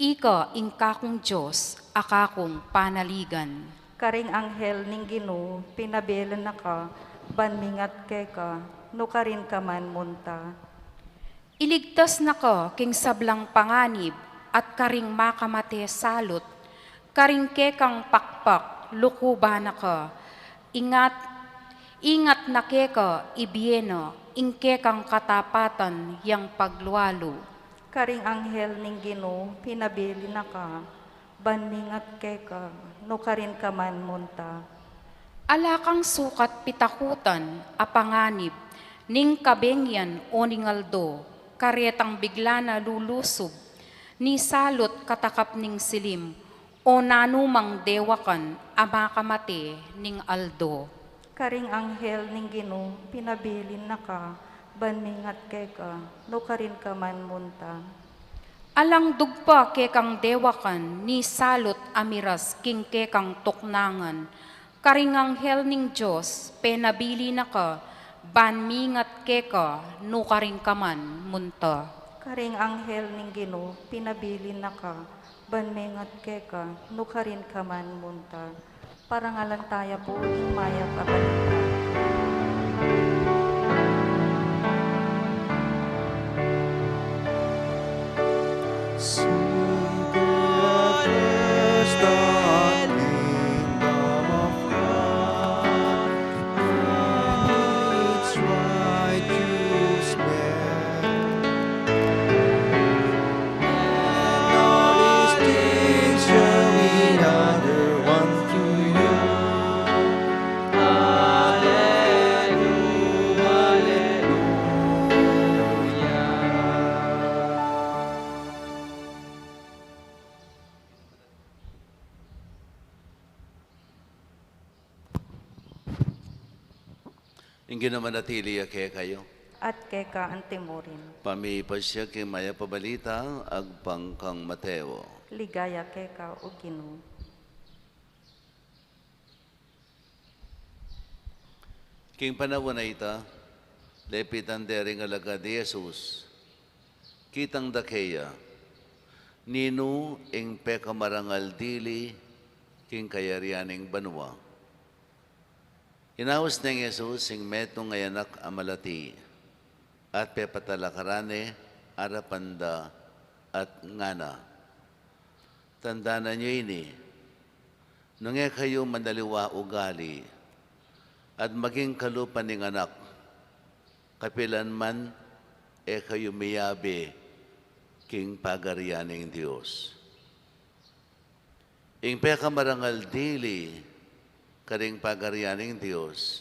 ika ing kakong Diyos, akakong panaligan. Karing anghel ning Ginoo, pinabilin na ka, banmingat ke ka, nukarin ka man munta. Iligtas na ka king sablang panganib, at karing makamate salot, karing kekang pakpak, lukuba na ka, ingat na keka ibieno, ing kekang katapatan yang paglualo. Karing anghel ning Ginoo, pinabili na ka, banmingat ke ka, nukarin ka man munta. Alakang sukat pitakutan, apanganib, ning kabengyan o ningaldo, karetang bigla na lulusob, ni salot katakap ning silim, o nanumang dewakan, amakamate ning aldo. Karing anghel ning Ginoo, pinabilin na ka, banmingat ke ka, nukarin ka man munta. Alang dugpa kekang dewakan, ni salot amiras king kekang tuknangan, karing anghel ning Diyos, penabili na ka, banmingat keka, nukaring ka man munta. Karing anghel ning Ginoo, pinabilin na ka, banmingat ke ka, nukarin ka man munta. Parangalan tayo po, ing maya pabalita. Ingin naman natili kaya kayo. At ke ka antimurin, Pamipasya kay maya pabalita, agpangkang Mateo. ligaya ke ka o Ginoo. King panahon na ita, lepitan dering alaga di Jesus, kitang dakeya, nino ing pekamarangal dili, king kayarianing banwa. Hinawas ng Jesus ing metong ngayanak amalati, at pepatalakarane, arapanda, at ngana. Tandaan niyo ini, nung kayo mandaliwa ugali, at maging kalupan ng anak, kapilan man kayo miyabi, king pagarianing Diyos. Ing pekamarangal dili, karing pagarianing Diyos,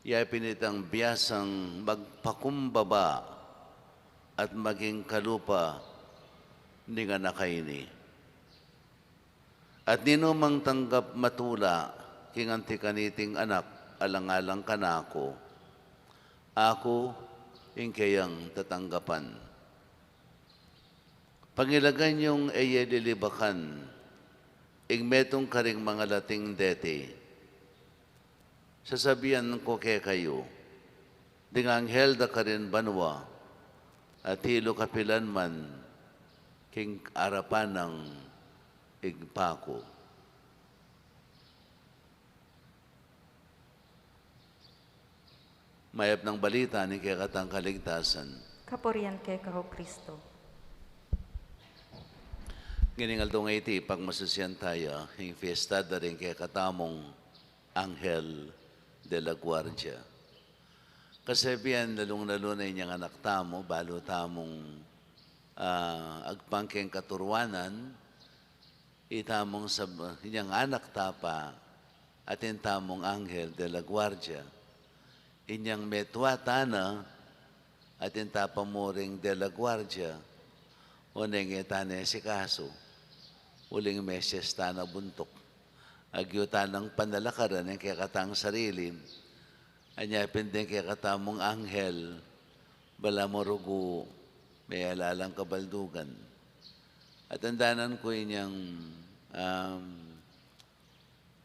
iya pinitang biyasang magpakumbaba at maging kalupa ni nga nakaini. At ninumang tanggap matula king antikaniting anak alang-alang kanako, ako ingkayang tatanggapan. Pangilagan yung lilibakan, ing metong karing mga lating dete, sasabihan ko kay kayo, ding anghel da karin banwa, at hilo kapilan man, king arapan ng igpako. Mayap ng balita ni kay katang kaligtasan. Kapurian kay Kaho Kristo. Giningal dong iti, pag masusyan tayo, yung fiesta da rin kay katamong Anghel de la Guardia. Kasabihan, lalong-lalunay niyang anak tamo, balo tamong agpangkeng katurwanan, itamong sa inyang anak tapa, at tamong Anghel de la Guardia. Inyang metwatana, at tapa mo ring de la Guardia, uneng etane si kaso, uling meses tana buntok. Agyutan ng panalakaran ng kaya sarili, anyapin din kaya katamong anghel, bala mo rugo, may alalang kabaldugan. At andanan ko inyang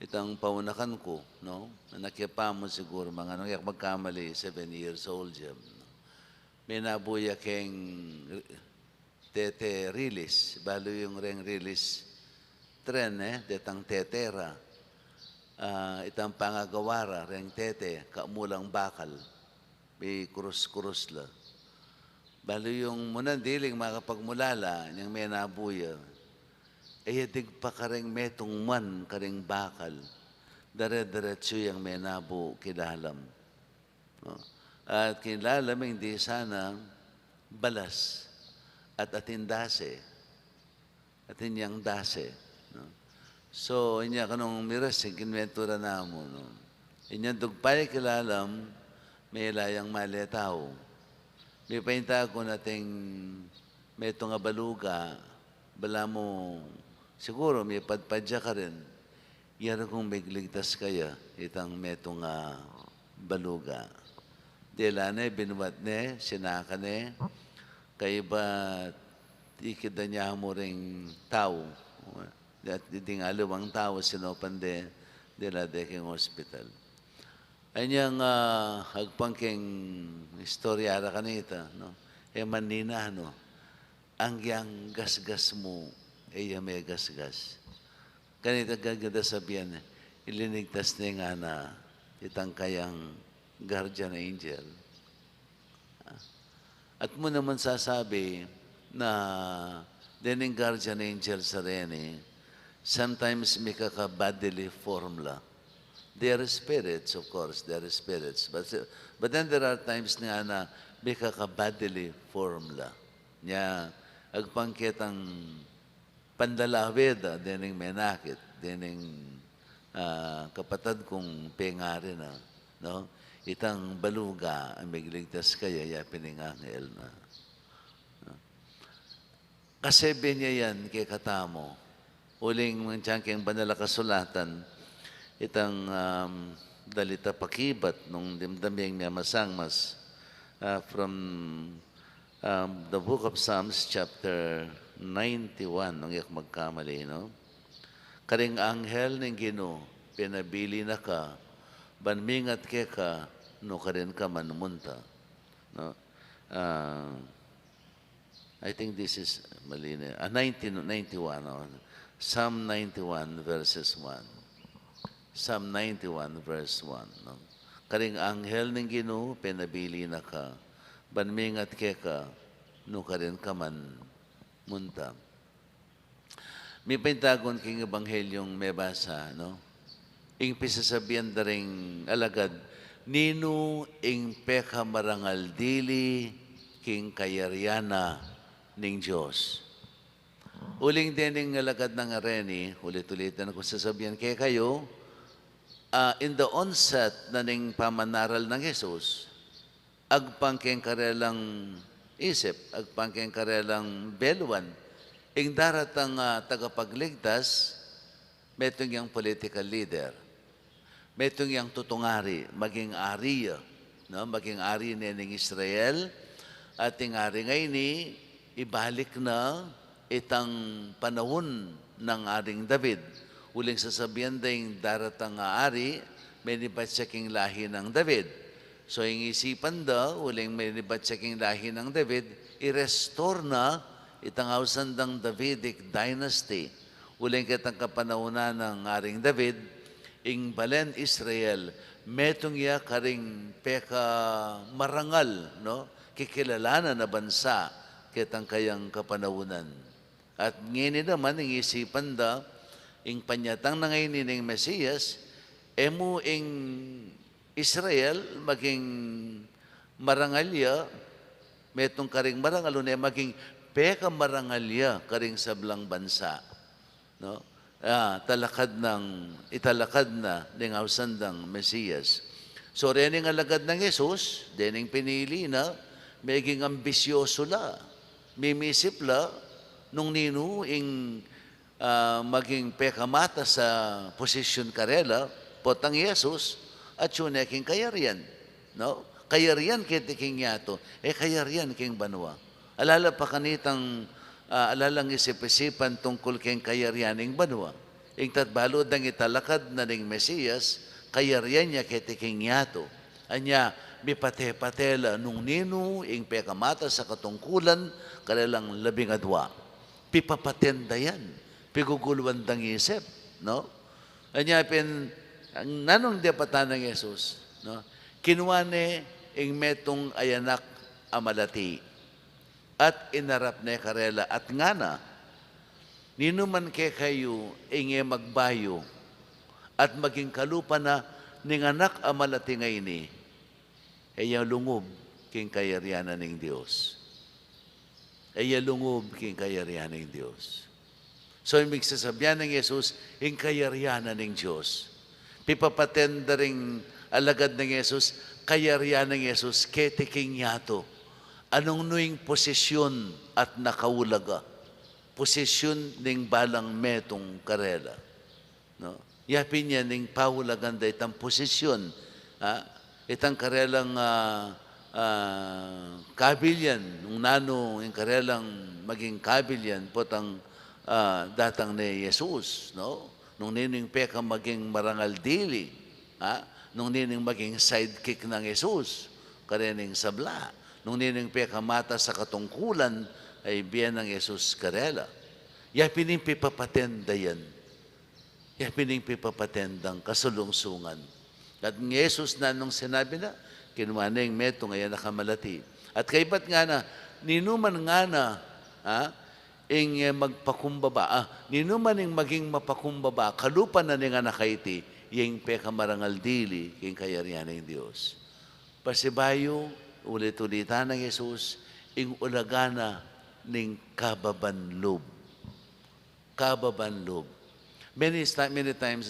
itang paunakan ko, no? Nakipa mo siguro, mga nang magkamali, 7 years old siya. May nabuya keng tete release, balo yung reng release tren, detang tetera. Itang pangagawara, reng tete, kamulang bakal, may kurus-kurus la. Balo yung munandiling makapagmulala, niyang may nabuya, dig pa kareng metong man kareng bakal, dare-diretso yung may nabu kilalam. No? At kilalam hindi sana balas at atindase, at inyang dase. No? So, inya kanong miras, kinwentura na mo. No? Inyang dugpay kilalam, may layang maletaw. May painta ko nating may nga baluga, bala mo, siguro may padpadya ka rin. Yan kung may ligtas kaya, itang metong baluga. Dila ne, binuwat ne, sinaka ne, kaya ba ikida niya mo ring tao. At diting alawang tao sinopande dila deking hospital. Anyang agpangking istoryara kanita, no? Manina, no? Ang yang gasgas mo, may gasgas. Kanita gaganda sabihan, ilinigtas niya nga na itang kayang guardian angel. At mo naman sasabi na dining guardian angel sa rin, sometimes may kaka-bodily formula. They are spirits, of course, they are spirits. But then there are times nga na may kaka-bodily formula. Nya, agpangkitang pandalaweda, dining menakit, dining kapatad kong pengari na, no? Itang baluga, ang migligtas kaya, yapin ng anghel na. No? Kasi niya yan kay katamo, uling mantyangking banala kasulatan, itang dalita pakibat nung dimdaming niya masangmas from the book of Psalms chapter 91, nung yak magkamali, no? Karing anghel ng Ginoo, pinabili na ka, banmingat ke ka, no karin ka manumunta. No? I think this is mali na. 91. No? Psalm 91 verses 1. Psalm 91 verse 1. No? Karing anghel ng Ginoo, pinabili na ka, banmingat ke ka, no karin ka man munta. May pintagon king ebanghelyong may basa, no? Ing pisasabihan da ring alagad, nino ing peka marangal dili king kayaryana ning Diyos. Uling din ing alagad ng areni, ulit-ulitan ko sasabihan kay kayo, in the onset na ning pamanaral ng Jesus, agpangkeng karelang isip, agpangkeng karelang beluan, ing daratang tagapagligtas, metong yang political leader, metong yang tutungari, maging ariya, no? Maging ari ng Israel. At ting ari ngayon ibalik na itang panahon ng aring David. Uling sasabihan dahil daratang nga ari, may nibatsaking lahi ng David. So yung isipan da, uling may nibatsaking lahi ng David, i-restore na itang hausandang Davidic dynasty. Uling kitang kapanahunan ng aring David, ing balen Israel, metong ya karing peka marangal, no? Kikilalanan na bansa kitang kayang kapanahunan. At ngayon naman, ang isipan da, ing panyatang na ngayon ng Mesiyas, emo ing Israel, maging marangalya, metong karing marangal, maging peka marangalya karing sablang bansa. No? Italakad na ng hausandang Mesiyas. So, rin ang alagad ng Jesus, din ang pinili na, maging ambisyoso la, mimisip la, nung nino ing maging pekamata sa posisyon karela, potang Jesus, at yun king kayarian. No? Kayarian kitiking yato, kayarian king banwa. Alala pa kanitang, alalang isip-isipan tungkol king kayarianing banwa. Ing tatbalod ng italakad na ng Mesiyas, kayarian niya kitiking yato. Anya, may pate-patela nung nino, ing pekamata sa katungkulan, kanilang labing adwa. Pipapatenda yan. Piguguluan ng isip. No? Anya, ang nanong depatan ng Jesus, no? Kinuwane, ing metong ayanak amalati. At inarap na karela. At nga na, nino man ke kayo, inge magbayo, at maging kalupa na, ning anak amalati ngayon ay lungob king kayarianan ng Diyos. Ay lungob king kayarianan ng Diyos. So, ibig sasabihan ng Jesus, ing kayarianan ng Diyos. Pipapatenda ring alagad ng Jesus, kayarianan ng Jesus, ketiking yato. Anong nuing posisyon at nakaulaga? Posisyon ng balang metong karela. No? Yapin niya ning paulagan da itang posisyon. Itang karelang kabilyan, nung nano yung karelang maging kabilyan, potang datang ni Jesus, no? Nung nining peka maging marangal dili, nung nining maging sidekick ng Jesus, karening sabla, nung nining peka mata sa katungkulan, ay biyan ng Jesus karela. Yapining pipapatenda yan. Yapining pipapatendang kasulungsungan. At ng Jesus na nung sinabi na, kinuha na yung meto ngayon nakamalati. At kaibat nga na, ninuman nga na, ing magpakumbaba, ninuman ing maging mapakumbaba, kalupa na nga nakaiti, yung pekamarangal dili, yung kayarian ng Diyos. Pasibayo, ulit-ulitan ng Jesus, ing ulagana ning kababanlob. Kababanlob. Many times,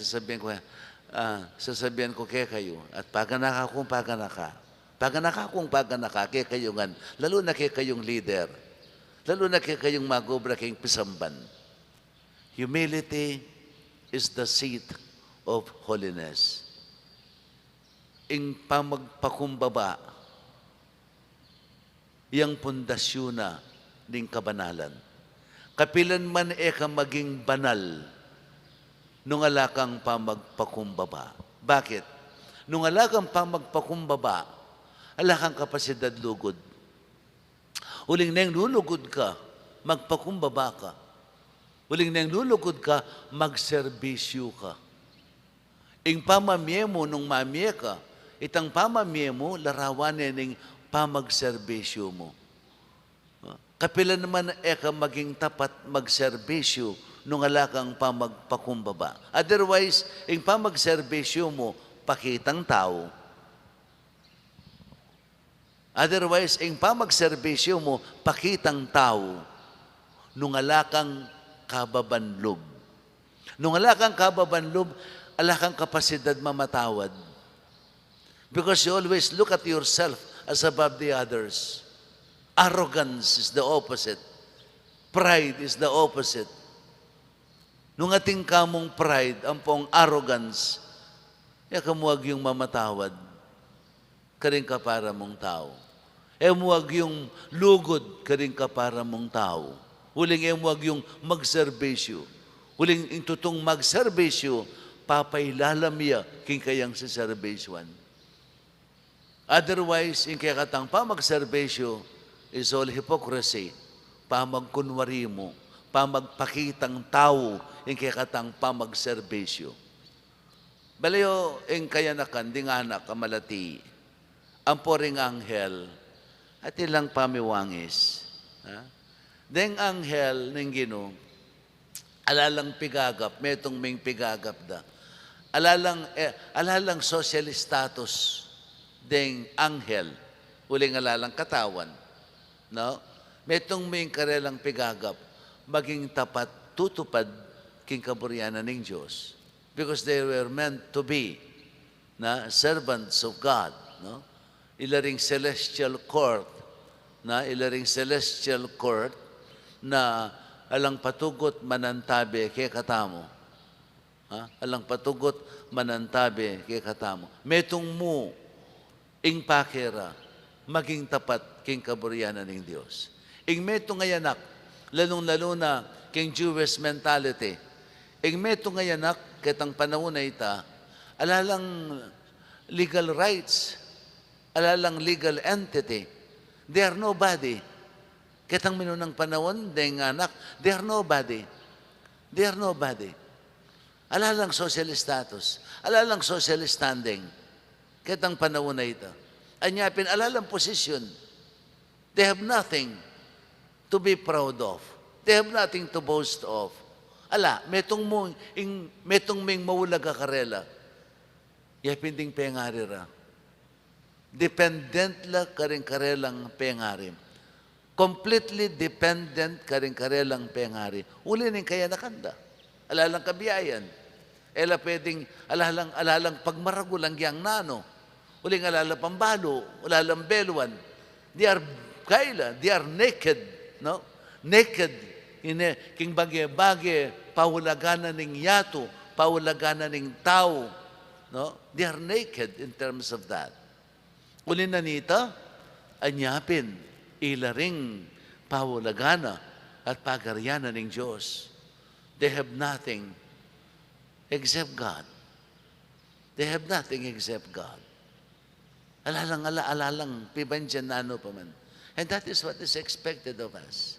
sasabihan ko kaya kayo, at paganaka kung paganaka. Paganaka kung paganaka, kaya kayo nga, lalo na kaya kayong leader, lalo na kaya kayong magobra kayong pisamban. Humility is the seat of holiness. Ing pamagpakumbaba, yang pundasyon na ng kabanalan. Kapilan man ka maging banal, nung alakang pamagpakumbaba. Bakit? Nung alakang pamagpakumbaba, alakang kapasidad lugod. Uling nang lulugod ka, magpakumbaba ka. Uling nang lulugod ka, magserbisyo ka. Ing pamamye mo nung mamye ka, itang pamamye mo, larawan ng pamagserbisyo mo. Kapila naman ka maging tapat magserbisyo nung alakang pamagpakumbaba. Otherwise, yung pamagserbisyo mo, pakitang tao. Otherwise, yung pamagserbisyo mo, pakitang tao, nung alakang kababanlob. Nung alakang kababanlob, alakang kapasidad mamatawad. Because you always look at yourself as above the others. Arrogance is the opposite. Pride is the opposite. Nung ating kamong pride, ang pong arrogance, kamuwag yung mamatawad. karing ka para mong tao. Emuwag yung lugod karing ka para mong tao. Huling emuwag yung magserbisyo. Huling intutong magserbisyo, papailalamya king kayang sa serbisyon. Otherwise, in kaya katang pamagserbisyo is all hypocrisy. Pamagkunwari mo, pamagpakitang tao, in kaya katang pamagserbisyo. Balayo, in kaya nakan, ding anak, kamalati, ang poring anghel, at ilang pamiwangis. Ha? Deng anghel ng Ginoo, alalang pigagap, metong ming pigagap da. Alalang social status deng anghel, uling alalang katawan. No? Metong ming karelang pigagap, maging tapat tutupad king kaburyanan ng Diyos. Because they were meant to be servants of God. No? Ilaring celestial court na alang patugot manantabi kay katamo. Alang patugot manantabi kay katamo. Metong mo ing pakera maging tapat king kaburyanan ng Diyos. Ing metong ngayanak lalong-lalo na king Jewish mentality. Ing metong ngayanak ketang panahon na ita alalang legal rights, alalang legal entity. They are nobody. Ketang minunang panahon, dahil anak, they are nobody. They are nobody. Alalang social status, alalang social standing. Ketang panahon na ito. Anyapin, alalang position. They have nothing to be proud of. They have nothing to boast of. Metong ming maulaga karela. Yapin ding pengarira. Dependent la karing-karelang pengarim. Completely dependent karing-karelang pengarim. Uli ning kaya nakanda. Alalang kabiyayan. Ela pwedeng alalang pagmaragulang yang nano. Uling alalang pambalo, alalang beluan. They are naked, no? Naked. King bagye-bagye, pahulaganan ng yato, pahulaganan ng tao, no? They are naked in terms of that. Uli na nita, anyapin, ilaring pahulagana at pagaryanan ng Diyos. They have nothing except God. They have nothing except God. Alalang pibandyan na ano pa man. And that is what is expected of us.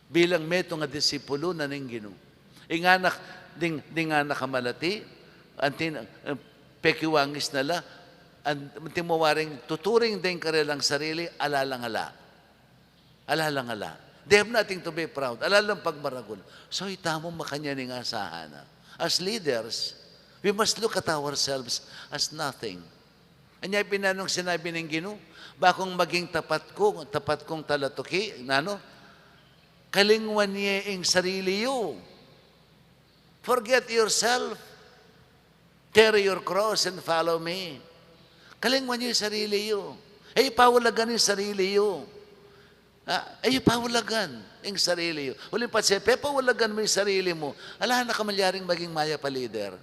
Bilang meto nga disipulo na ng Ginoo. Inganak, ding anak kamalati, pekiwangis nala, timawaring tuturing din karelang sarili, alalang-ala. They have nothing to be proud. Alalang pagmaragol. So itamo makanya ning asahan. As leaders, we must look at ourselves as nothing. Anya pinanong sinabi ng Ginoo, bakong maging tapat kong talatuki, kalingwan niya ing sarili yo. Forget yourself. Carry your cross and follow me. Kalingwan niyo yung sarili yo. Pawalagan yung sarili yo. Pawalagan yung sarili yo. Uling pa siya, pawalagan mo yung sarili mo. Ala na kamalyaring maging maya pa leader.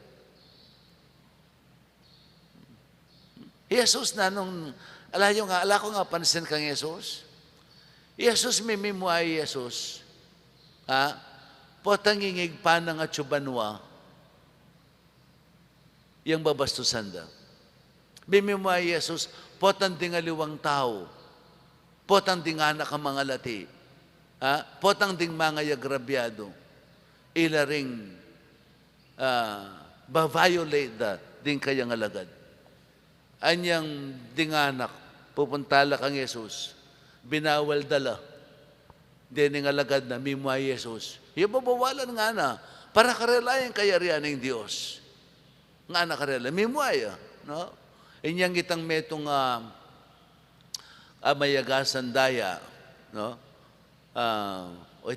Jesus na nung, ala ko nga pansin kang Jesus. Jesus mimimo ay Jesus. Potangingig pa ng atsubanwa, yung babastusan da. Mimimo ay Jesus, potang dingaliwang tao, potang dinganak ang mga lati, potang ding mga yagrabyado, ilaring ba-violate da, ding kayang alagad. Anyang dinganak, pupuntala kang Jesus, binawal dala, dining alagad na mimo ay Jesus. Yung babawalan nga na, para karelayan kayarian ng Diyos. Nga na karela, mimo ay, no? Inyang itang metong amayagasan daya, no? O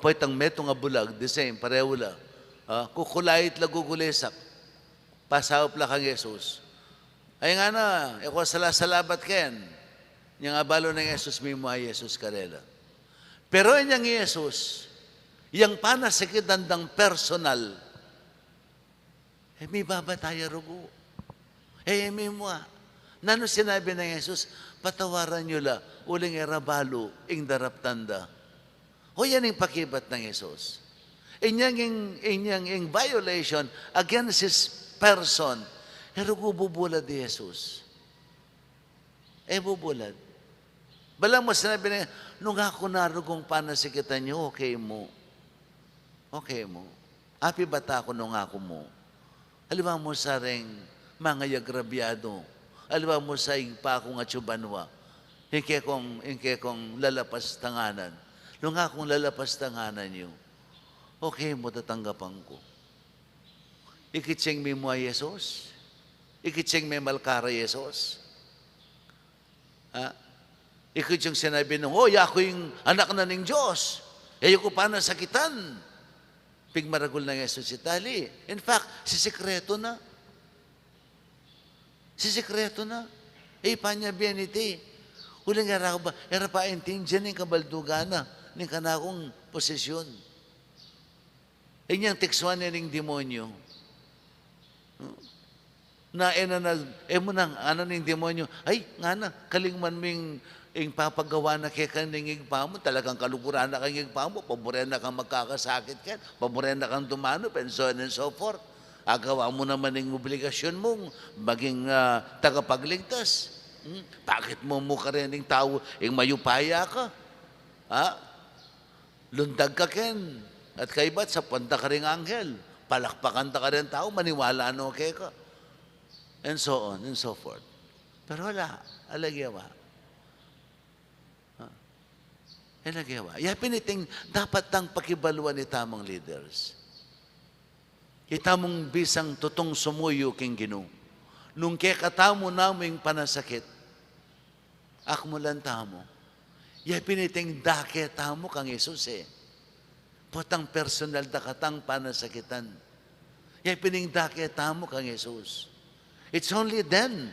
itang metong bulag, the same, pareho la. Kukulait la gugulesak, pasawap la kang Jesus. Ay nga na, ako salabat ken, yung abalo ng Jesus mimo ay Jesus karela. Pero yung Jesus, yung panasikidandang personal, may babataya rugo. May mo Nano sinabi ng Jesus, patawaran nyo la, uling erabalo, ing darap tanda. O yan ang pakibat ng Jesus. Inyang violation against His person, pero bubulad ni Jesus. Bubulad. Balang mo sinabi na, nung ako narugong panasikitan nyo, okay mo. Okay mo. Api bata ako nung ako mo. Aliwa mo sa ring mga yagrabyado. Aliwa mo sa igpa akong atsubanwa. Hingke kong lalapas tanganan. Nung akong lalapas tanganan nyo, okay mo tatanggapan ko. Ikitsing mi mo ay Yesus? Ikitsing mi malkara Yesus? Ha? Ikitsing sinabi nung, ako yung anak na ng Diyos. Ayaw ko pa nasakitan. Pigmaragul ng Yesus si Tali. In fact, si sekreto na. Si sekreto na. Panya biyaniti. Huling araw ba, era pa intindihan ng kabaldugana ng kanakong posisyon. Inyang tiksuan niya ng demonyo. Mo nang, ng demonyo, ay, nga na, kalingman mo yung papagawa na kaya kaningig pa mo, talagang kalukuran na kaningig pa mo, paboren na kang magkakasakit ka, paboren na kang tumano, and so on and so forth. Agawa mo naman yung obligasyon mong maging tagapagligtas. Bakit mo ka rin ng tao, yung mayupaya ka? Ha? Lundag ka ken. At kaibat, sa panta ka rin anghel. Palakpakan ka rin tao, maniwala no kay ka. And so on and so forth. Pero wala, alagyawa. Alagyawa. Piniting, dapat tang pakibaluan ni tamang leaders. Itamong bisang tutong sumuyo king Ginoo. Nung kaya katamo naming panasakit, akmulan tamo. Piniting dake tamo kang Yesus Potang personal da katang panasakitan. Pining dake tamo kang Yesus. It's only then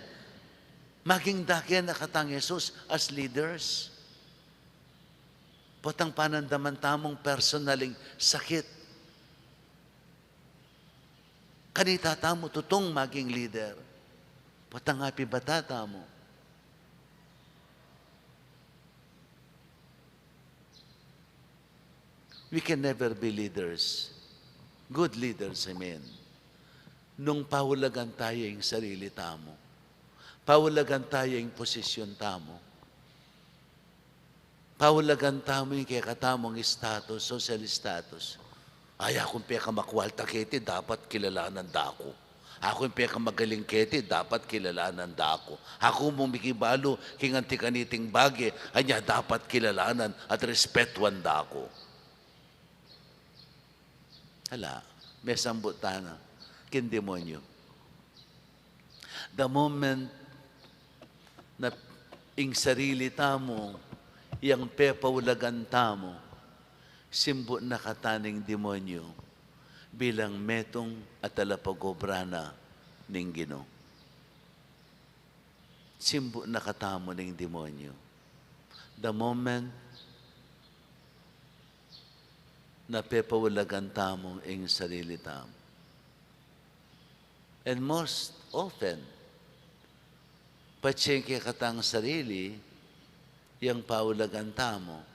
maging dake na katang Yesus as leaders. Potang panandaman tamong personaling sakit. Kanita tamo tutong maging leader. Potang happy batata mo. We can never be leaders. Good leaders, amen. Nung pahulagan tayo yung sarili tamo. Pahulagan tayo yung posisyon tamo. Pahulagan tamo yung kaya katamong status, social status. Ay, akong peka makwalta kete, dapat kilalanan dako. Ako yung peka magaling kete, dapat kilalanan dako. Ako mumikibalo, kinganti kaniting bagi, anya dapat kilalanan at respetuan dako. Hala, may sambutana, kindemonyo. The moment na ing sarili tamo, yang pepaulagan tamo, simbo na kataning demonyo, bilang metong at alapagobrana ning Ginoo. Simbo na katamo ning demonyo. The moment na pepawalagan tamong ing sarili tamo. And most often, patsengke katang sarili, yang paulagan tamo,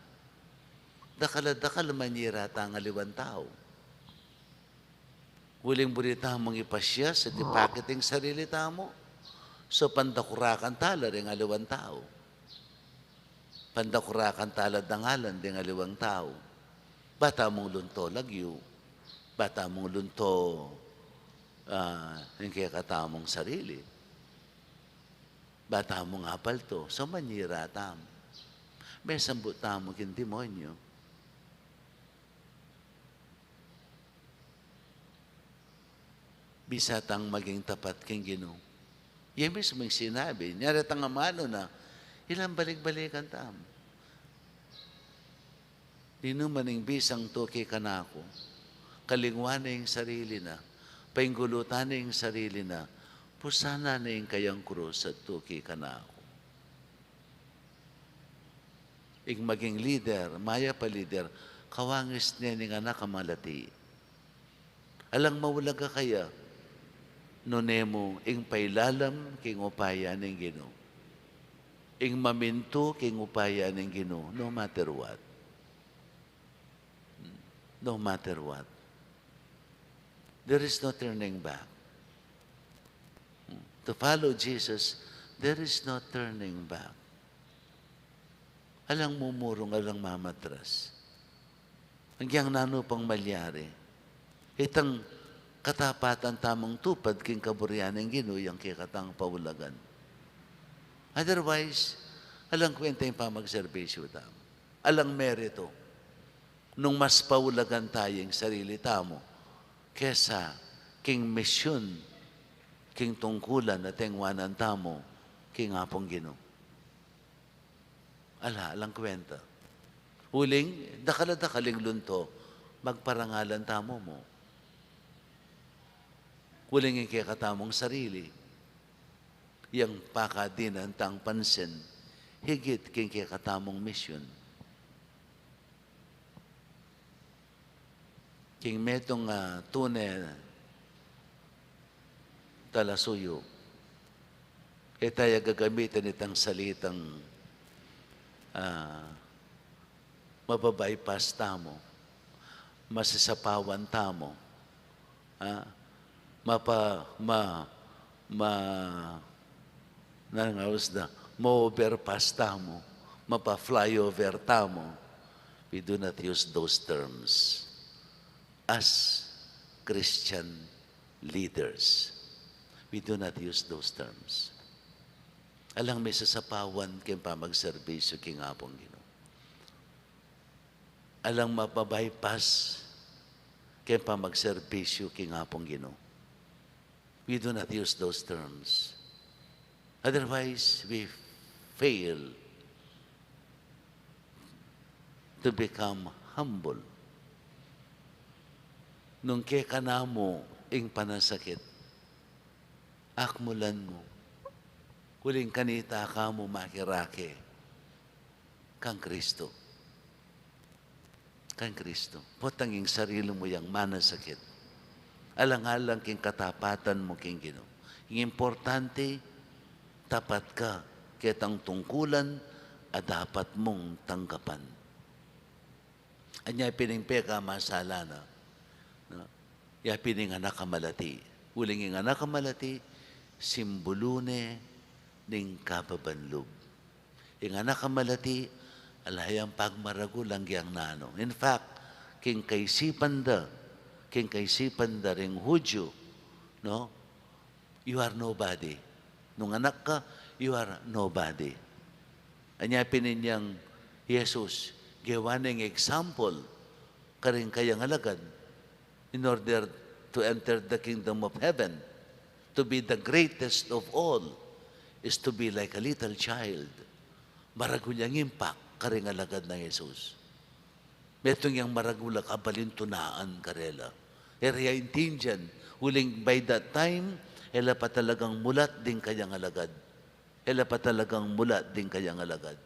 dakala manyira tang aliwan tao. Huling burita mong ipasya sa dipakiting sarili tamo, so pandakurakan tala rin aliwan tao. Pandakurakan tala dangalan din aliwang tao. Bata mong lunto lagyo, bata mong lunto hindi katamong sarili. Bata mong apal to, so manyira tam. May sambut tamo kin demonyo. Bisatang maging tapat king Ginoo. Yan mismo yung sinabi. Nyaratang amano na, ilang balik-balikan tam. Dinumaning bisang toke kanako, kalingwan na yung sarili na, painggulutan na yung sarili na, pusana na yung kayang krus at toke kanako. Ing maging leader, maya pa leader, kawangis niya ng anak kamalati. Alang mawala ka kaya, nunemo ing pailalam king upaya ning Ginoo. Ing maminto king upaya ning Ginoo, no matter what. No matter what. There is no turning back. To follow Jesus, there is no turning back. Alang mumurong, alang mamatras. Hanggang nano pang malyari. Itang katapatan tamang tupad king kaburian ng ginuyang kikatang paulagan. Otherwise, alang kwenta yung pamagserbisyo tamo. Alang merito. Nung mas paulagan tayong sarili tamo, kesa king misyon, king tungkulan na tengwanan tamo, king apong Ginoo. Alang kwenta. Huling, dakaladaling lunto, magparangalan tamo mo. Huling yung kikatamong sarili, yung pakadinan tang pansin, higit king kikatamong misyon. King metong tunel, talasuyo, tayo gagamitin itang salitang mababypass tamo, masisapawan tamo, ma-overpass tamo, mapa-flyover tamo. We do not use those terms as Christian leaders. We do not use those terms. Alang may sasapawan king pamagserbisyo king apong Ginoo. Alang mapabypass king pamagserbisyo king apong Ginoo. We do not use those terms. Otherwise, we fail to become humble. Nung keka na mo ing panasakit, akmulan mo, huling kanita ka mo makirake, kang Kristo. Kang Kristo. Potanging sarili mo yang manasakit. Alang-alang king katapatan mo king Ginoo. Yung importante, tapat ka kitang tungkulan at dapat mong tanggapan. Anya piningpeka masala na. Ya pining anak kamalati. Uling yung anak kamalati, simbulune ning kapabanlog. Yung anak kamalati, alahayang pagmarago lang yang nano. In fact, king kaisipan da ring Hudyo, no? You are nobody. Nung anak ka, you are nobody. Anya pininyang Jesus, gawaning example, karing kayang alagad, in order to enter the kingdom of heaven, to be the greatest of all, is to be like a little child. Maragulyang impact, karing alagad ng Jesus. Metong yang maragula kabalintunaan karela. Area intindihan, huling by that time, ela pa talagang mulat din kayang alagad. Ela pa talagang mulat din kayang alagad.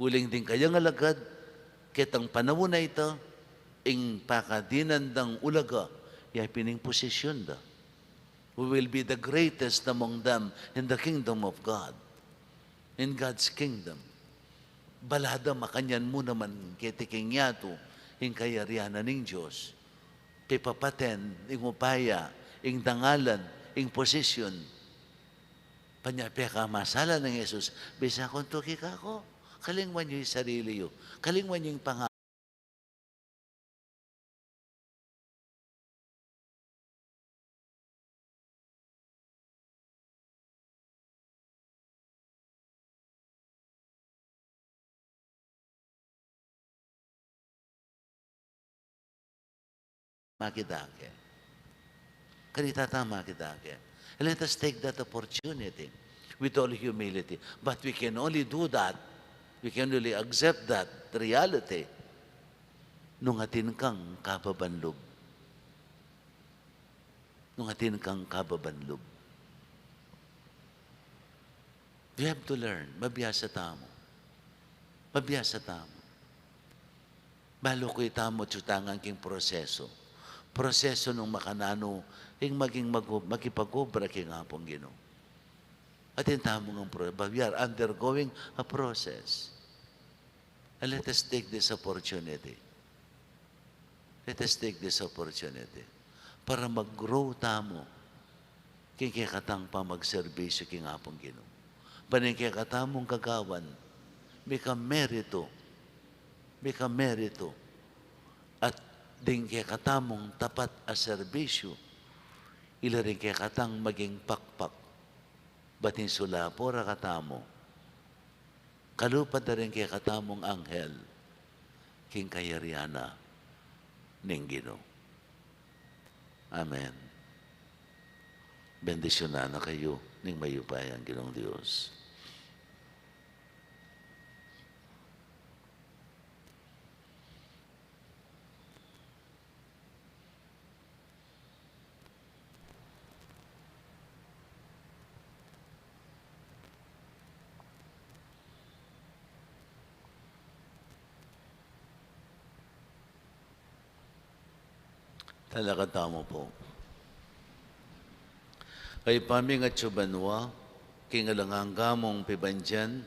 Huling din kayang alagad, kitang panahon na ito, ing pakadinan ng ulaga, yay pining posisyon da. We will be the greatest among them in the kingdom of God. In God's kingdom. Balada makanyan mo naman kitiking yato, ing kayarianan ng Diyos. Pipapaten, ing upaya, ing dangalan, ing posisyon. Panyapeka masala ng Jesus, bisa kong tuki ka ko, kalingwan niyo yung sarili yo, kalingwan niyo yung pangalan. Makidake. Kanita tama makidake. Let us take that opportunity with all humility. But we can only do that, we can only accept that reality nung atin kang kababanlog. Nung atin kang kababanlog. We have to learn. Mabiyasa tamo. Mabiyasa tamo. Balo ko itamo tsutangan king proseso. proseso ng makanano, yung maging makipag-obra king apong Ginoo. At yung tamang ang but we are undergoing a process. And let us take this opportunity. Let us take this opportunity para mag-grow tamo king katang pa magserbisyo king apong Ginoo. Paning katamong kagawan, may kamerito, at din katamong tapat a serbisyo, ila rin katang maging pakpak, batin sula pora katamo, kalupad na rin katamong anghel, king kayariana, ning Ginoo. Amen. Bendisyonan na kayo ning mayupay ang Ginoong Diyos. Talaga tamo po. Kay paming at subanwa, kingalangangga mong pibandyan,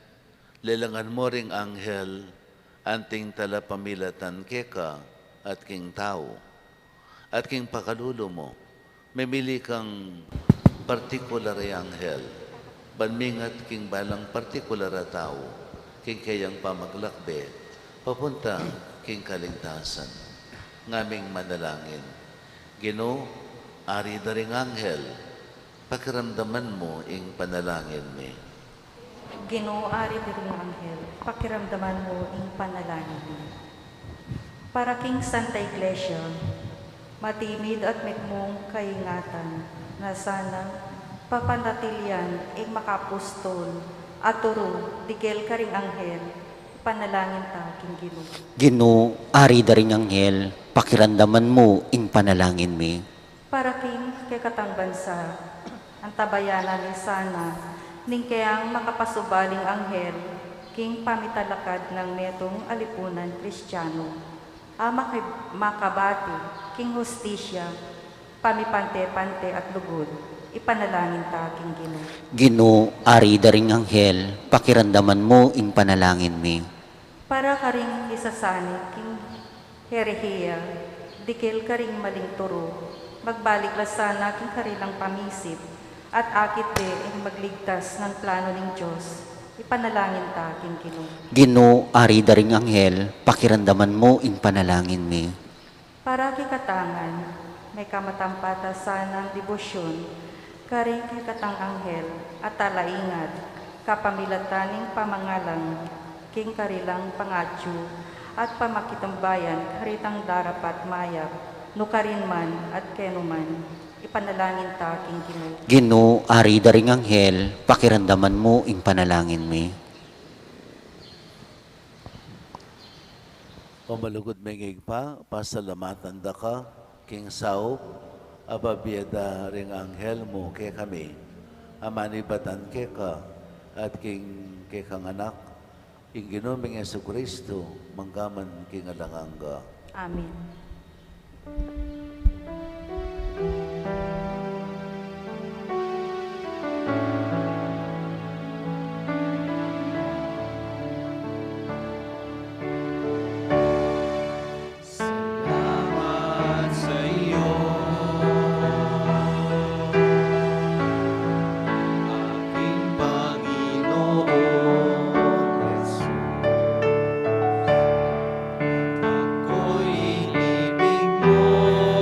lelangan mo ring anghel, anting tala pamilatan keka at king tao. At king pakalulo mo, memili kang partikular ay anghel, banmingat king balang partikular a tao, king kayang pamaglakbe, papunta king kaligtasan. Ngaming manalangin, Ginoo, ari na ring anghel, pakiramdaman mo ing panalangin mi. Ginoo, ari diri nga anghel, pakiramdaman mo ing panalangin mo. Para king Santa Iglesia, matimid at mitmong kaingatan na sana papanatilian ing makapustol at turo digel ka ring anghel, panalangin ta king Ginoo. Ginoo, ari daring anghel, pakiramdaman mo ing panalangin mi. Para king kekatang bansa, ang tabayanan ni sana, ning kayang makapasubaling anghel, king pamitalakad ng netong alipunan Kristiyano, makabati, king hustisya, pamipante-pante at lugod, ipanalangin ta king Ginoo. Ginoo, ari daring anghel, pakiramdaman mo ing panalangin mi. Para ka ring isasani, king herehiya, dikil ka ring maling turo, magbalik sana king karilang pamisip, at akit ing magligtas ng plano ng Diyos, ipanalangin ta king Ginoo. Ginoo, ari daring anghel, pakiramdaman mo ing panalangin mi. Para kikatangan, may kamatampata sanang debosyon, karing kikatang anghel at talaingat, kapamilataning pamangalang, king karilang pangatyo, at pamakitambayan, karitang darapat mayap, nukarin man at kenuman, ipanalangin ta king Ginoo. Ginoo, ari daring anghel, pakiramdaman mo ing panalangin mi. Pamalugod mengig pa, pasalamatan da ka, king sao, ababiyada ring anghel mo ke kami, amanibatan ke ka, at king ke kang anak, ing Ginoong Jesucristo, manggaman king alanganga. Amen. Salamat sa iyo, aking Panginoon Yesus. Ako'y ibig mo.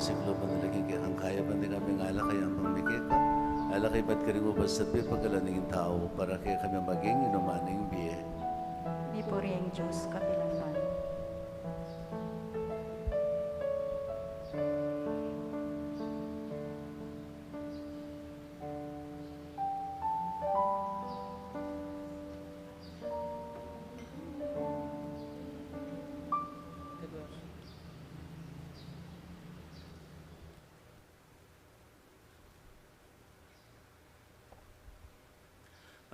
siklo man nalaging kaya kang kaya pandi kami ngala kaya ang pamikik ka. Ala kay ba't kari ubas at pagkalaningin tao para kaya kami maging inumaning biye. Mipuri ang Diyos, kabilangan.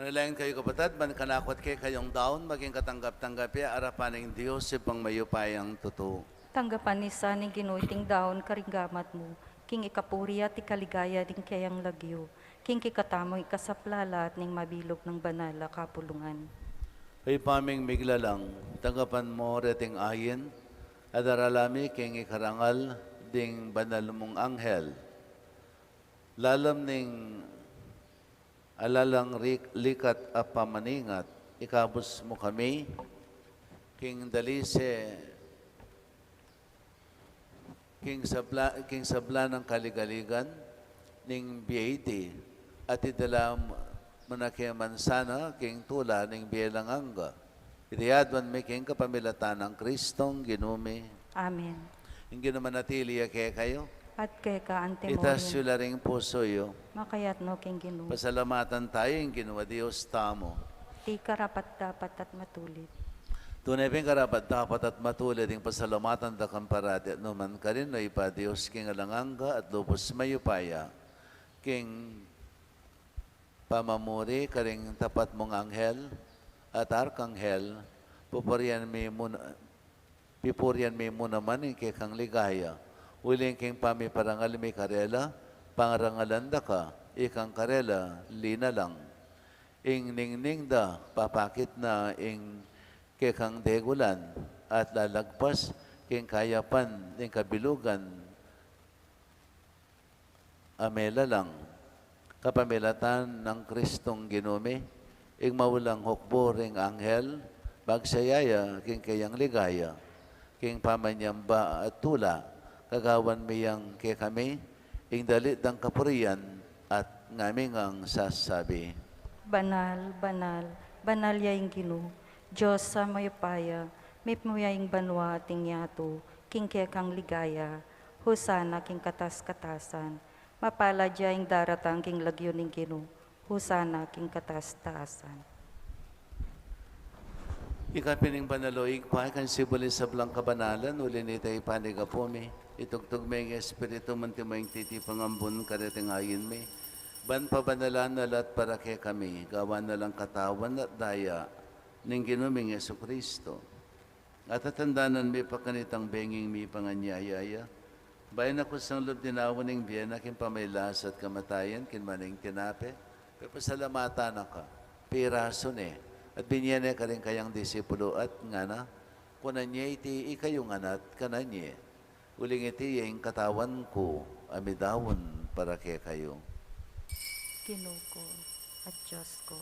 Manalangin kayo kapatid, mankanakot kayo kayong daon, maging katanggap-tanggap ya, arapan ng Diyos, ipang mayupayang totoo. Tanggapan ni sa ning ginuiting daon karinggamat mo, king ikapuri at ikaligaya din kayang lagyo, king kikatamo ikasaplala at ning mabilog ng banala kapulungan. Ay paming miglalang, tanggapan mo reting ayin, at aralami king ikarangal, ding banal mong anghel. Lalam ning alalang likat at pamaningat, ikabos mo kami, king dalise, king sabla ng kaligaligan, ning BAD, at idala manakiaman sana, king tula, ning bielanganga. Idiyadwan may king kapamilatan ng Kristong ginumi. Amen. Yung ginamanatili kaya kayo, At kay ka itas antemorin, sila ring puso yo. makayat no king ginu, Pasalamatan tayo yung ginawa Diyos tamo. ti karapat dapat at matulit. Tunay ping karapat dapat at matulad yung pasalamatan da kang parati at numan ka rin na ipa Diyos king alanganga at lubos mayupaya. King pamamuri karing tapat mong anghel at arkanghel, pupurian mi mo naman yung kang ligaya. Uling king pamiparangal mi karela, pangarangalan da ka, ikang karela, lina lang. Ing ningning da, papakit na ing kekang degulan, at lalagpas king kayapan, ing kabilugan, amela lang. Kapamilatan ng Kristong ginumi, ing maulang hukbo ring anghel, bagsayaya king kayang ligaya, king pamanyamba at tula, kagawan miyang kay kami, ing dalit ng kapurian at ngaming ang sasabi. Banal, banal, banal yaing ginu, Diyos sa mayupaya, mipmuyaing banwa ating yato, king kang ligaya, husana king katas-katasan, mapala dyaing daratang king lagyo ning ginu, husana king katas-taasan. Ikapining panaloig pa, kan sibulis sa blang kabanalan, ulinita ipaniga po mi, itugtog may espiritu mantimayang titi pangambun karating ayin mi, ban pabanalan na lahat para kay kami, gawa na lang katawan at daya, ning ginuming Yesu Kristo. At atandanan mi pakanitang benging mi panganyayaya, bayan ako sang loob dinawan ng biyan, aking pamaylas at kamatayan, kinmaning tinape, pasalamatan ka, piraso ne, at binyane ka rin kayang disipulo at nga na, kunan niya iti ikayong anat kananye, uling iti yung katawan ko, amidawon para kay kayo. Ginu ko at Diyos ko.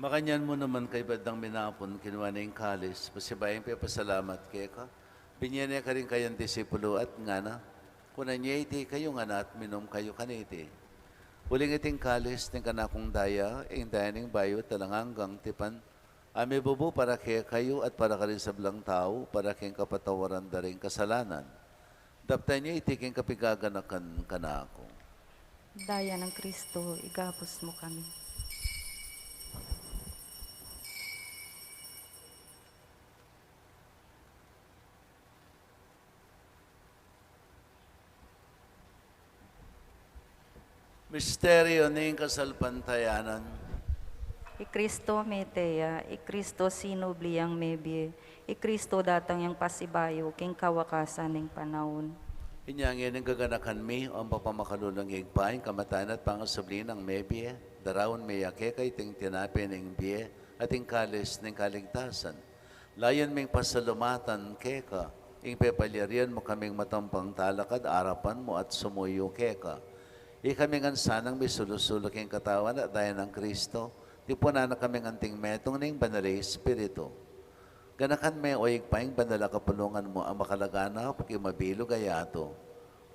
Makanyan mo naman kay badang minapon, kinuha na yung kalis, pasibayang pasalamat kay ka. Binyane ka rin kayang disipulo at nga na, kunan niya iti kayong anat, minom kayo kaniti. Uling iting kalis, ting kanakong daya, ing daya ning bayo, talanganggang tipan, ami bubu para kay kayo at para ka rin sa blang tao, para kayong kapatawaran da rin kasalanan. Daptay niya iti kayong kapigaganakan kanako. Daya ng Kristo, igapos mo kami. Misteryo ning kasalpantayanan. Ikristo meteya, Ikristo sinubliyang mebye, Ikristo datang yang pasibayo, king kawakasan ng panahon. Inyangin ang gaganakan mi, ang papamakalulang higpain, kamatayan at pangasubli ng mebye, darawon may yake kay ting tinapin ng biye, at ting kalis ng kaligtasan. Layan ming pasalumatan keka, ing pepalyarian mo kaming matampang talakad, arapan mo at sumuyo keka. kami nga sanang may sulusulok yung katawan at dahil ng Kristo. Di po na kami nganting metong ning banalay Espiritu. Ganakan may oyig paing banala kapulungan mo ang makalagana pag mabilo gayato.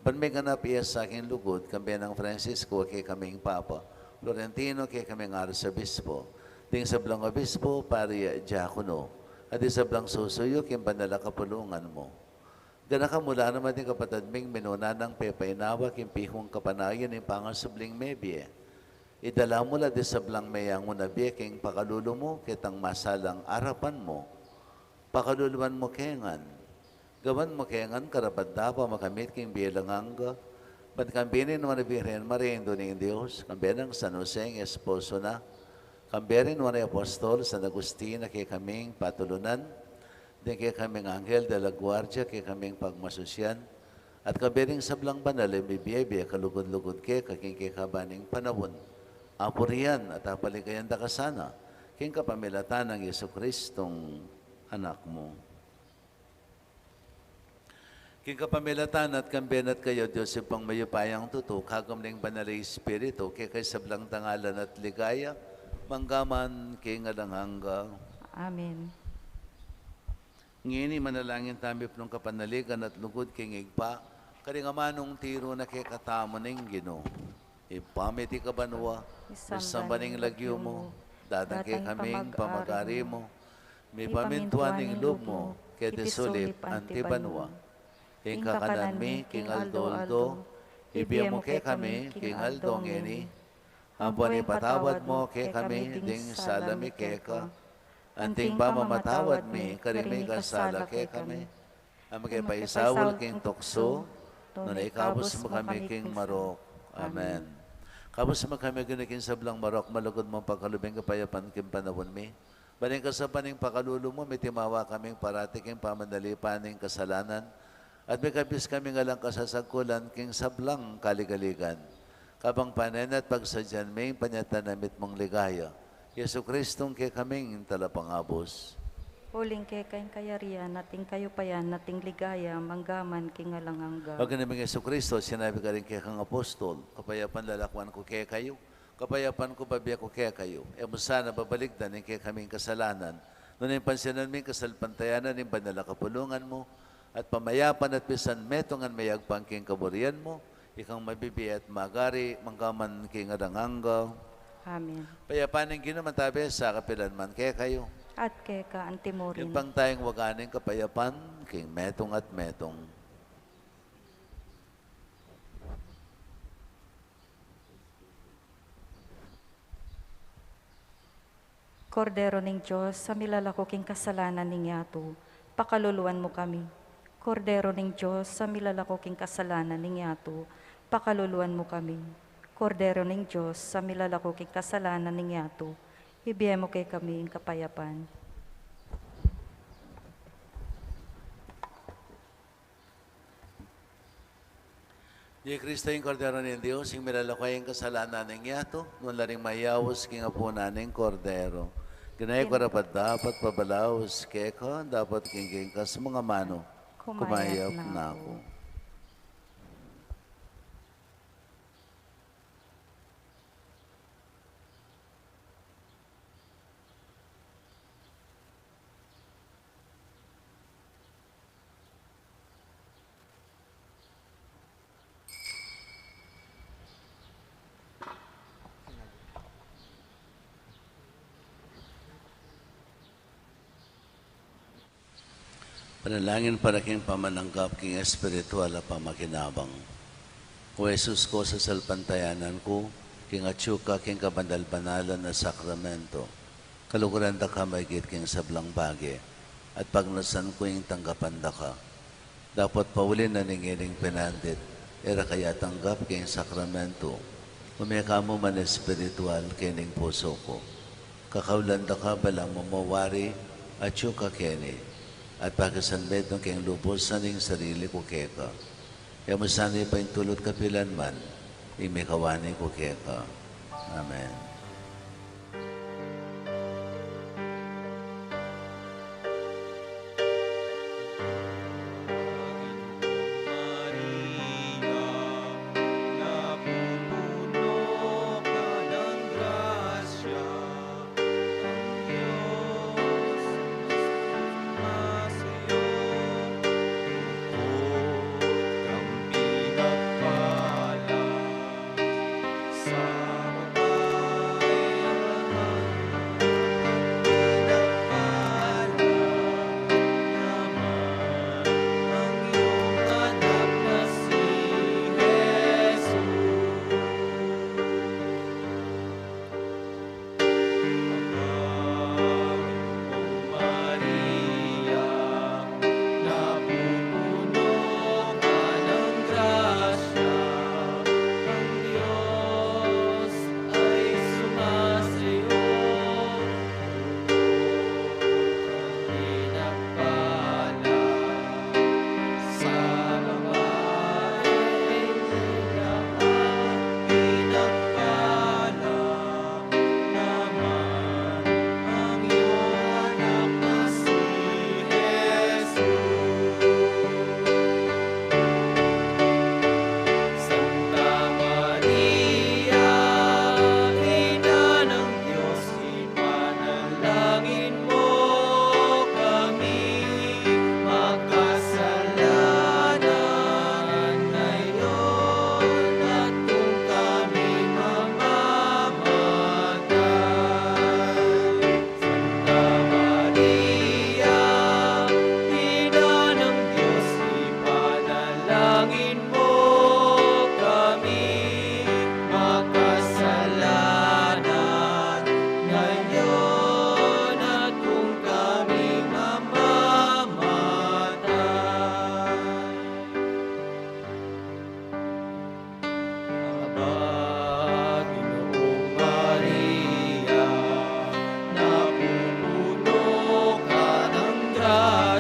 Ban may ganap iya sa aking lugod, kambi ng Francisco kay kaming Papa, Florentino kay kaming Arzobispo, ding sa blang Obispo, Paria Diakono, at sa blang susuyok yung banala kapulungan mo. Ganaka mula naman din kapatid ming minuna ng pepainawa yung pihong kapanayan yung pangasubling mebye. Idala mo la di sa blang mayang unabi king pakalulo mo kitang masalang arapan mo. Pakaluluan mo kengan. Gawan mo kengan karapat pa makamit king bilanganga. Ba't kambinin mo na Birhen Maria Indoning Diyos, kambirin ng San Jose ang esposo na, kambirin mo na Apostol San Agustin na kay kaming patulunan, din kay kaming Anghel de la Guardia kay kaming pagmasusyan, at kambiring sablang banal ay bibiyebe kalugod-lugod kay kaking kay kabaning panawon. Apurian at apaligayan da kasana, king kapamilatan ng Yesu Kristong anak mo. King kapamilatan at kambenat kayo, Diyos yung pang mayupayang tuto, kagam ng banalay Espiritu, kay sablang tangalan at ligaya, manggaman king alanghanga. Amen. Ngini manalangin tayo ng kapanaligan at lugod king igpa, karingamanong tiro na kay katamo ng Ginoo. Ipamiti ka banwa, masambaning lagyo mo, dadang kay kaming pamagari mo, may pamintuan ng loob mo, kay desulip antibanwa. King kakanan mi, King Aldo, ibiya mo kay kami, King Aldo ngeni, ampon ipatawad mo kay kami, ding salami keka, anting pamamatawad mi, karimi kasala kay kami, ang magkapaisawal king tukso, nung ikabos mo kami king marok. Amen. Kabos mo kami ginakin sa blang marok, malugod mong pagkalubing kapayapan king panahon mi. Baling kasapaning pakalulo mo, may timawa kaming parati king pamandalipaning kasalanan, at may kabis kami nga lang kasasagkulan king sablang kaligaligan. Kabang panen at pagsadyan may panyatanamit mong ligaya. Yesu Kristong kay kaming talapangabos. Huling kay kayong kayarian, nating kayo payan, nating ligaya, manggaman king alanganga. Pag naming Yesu Kristo, sinabi ka rin kay kang apostol, kapayapan lalakwan ko kay kayo, kapayapan ko babiya ko kay kayo. E mo sana babaligdan kay kaming kasalanan. Noon yung pansinan ming kasalpantayanan yung banala kapulungan mo, at pamayapan at pisan metongan mayagpang king kaburian mo, ikang mabibi at magari, manggaman king adanganga. Amen. Payapanin ginaman tabi sa kapilan man kay kayo. At kay ka antimorin. Yung pang tayong waganing kapayapan, king metong at metong. Kordero ning Diyos, sa milalako king kasalanan ning yato, pakaluluan mo kami. Kordero ning Diyos, sa milalako king kasalanan ning yato, pakaluluan mo kami. Kordero ning Diyos, sa milalako king kasalanan ning yato, ibiya mo kay kami ang kapayapan. Di Kristo yung kordero ng Diyos, yung milalakay yung kasalanan ng yato, nung laring mayawas king apo naning kordero. Ginay ko rapat dapat pabalaos keko, dapat king kas mga mano. Kumayap na ako. Panalangin para king pamananggap king espiritual at pamakinabang. O Jesus ko sa salpantayanan ko, king atsuka king kabandal-banalan na sakramento, kaluguran da ka maigit king sablang bagi, at pagnasan ko yung tanggapan da ka. Dapat paulin na ningiling pinandit, era kaya tanggap king sakramento, umeka mo man espiritual kining puso ko. Kakaulan da ka balang mamawari, atsuka kini, at pagkasanbet ng kayong lubos sa ning sarili ko keka. Kaya mo sana'y paintulot kapilan man, imikawani ko keka. Amen. Maria, napupuno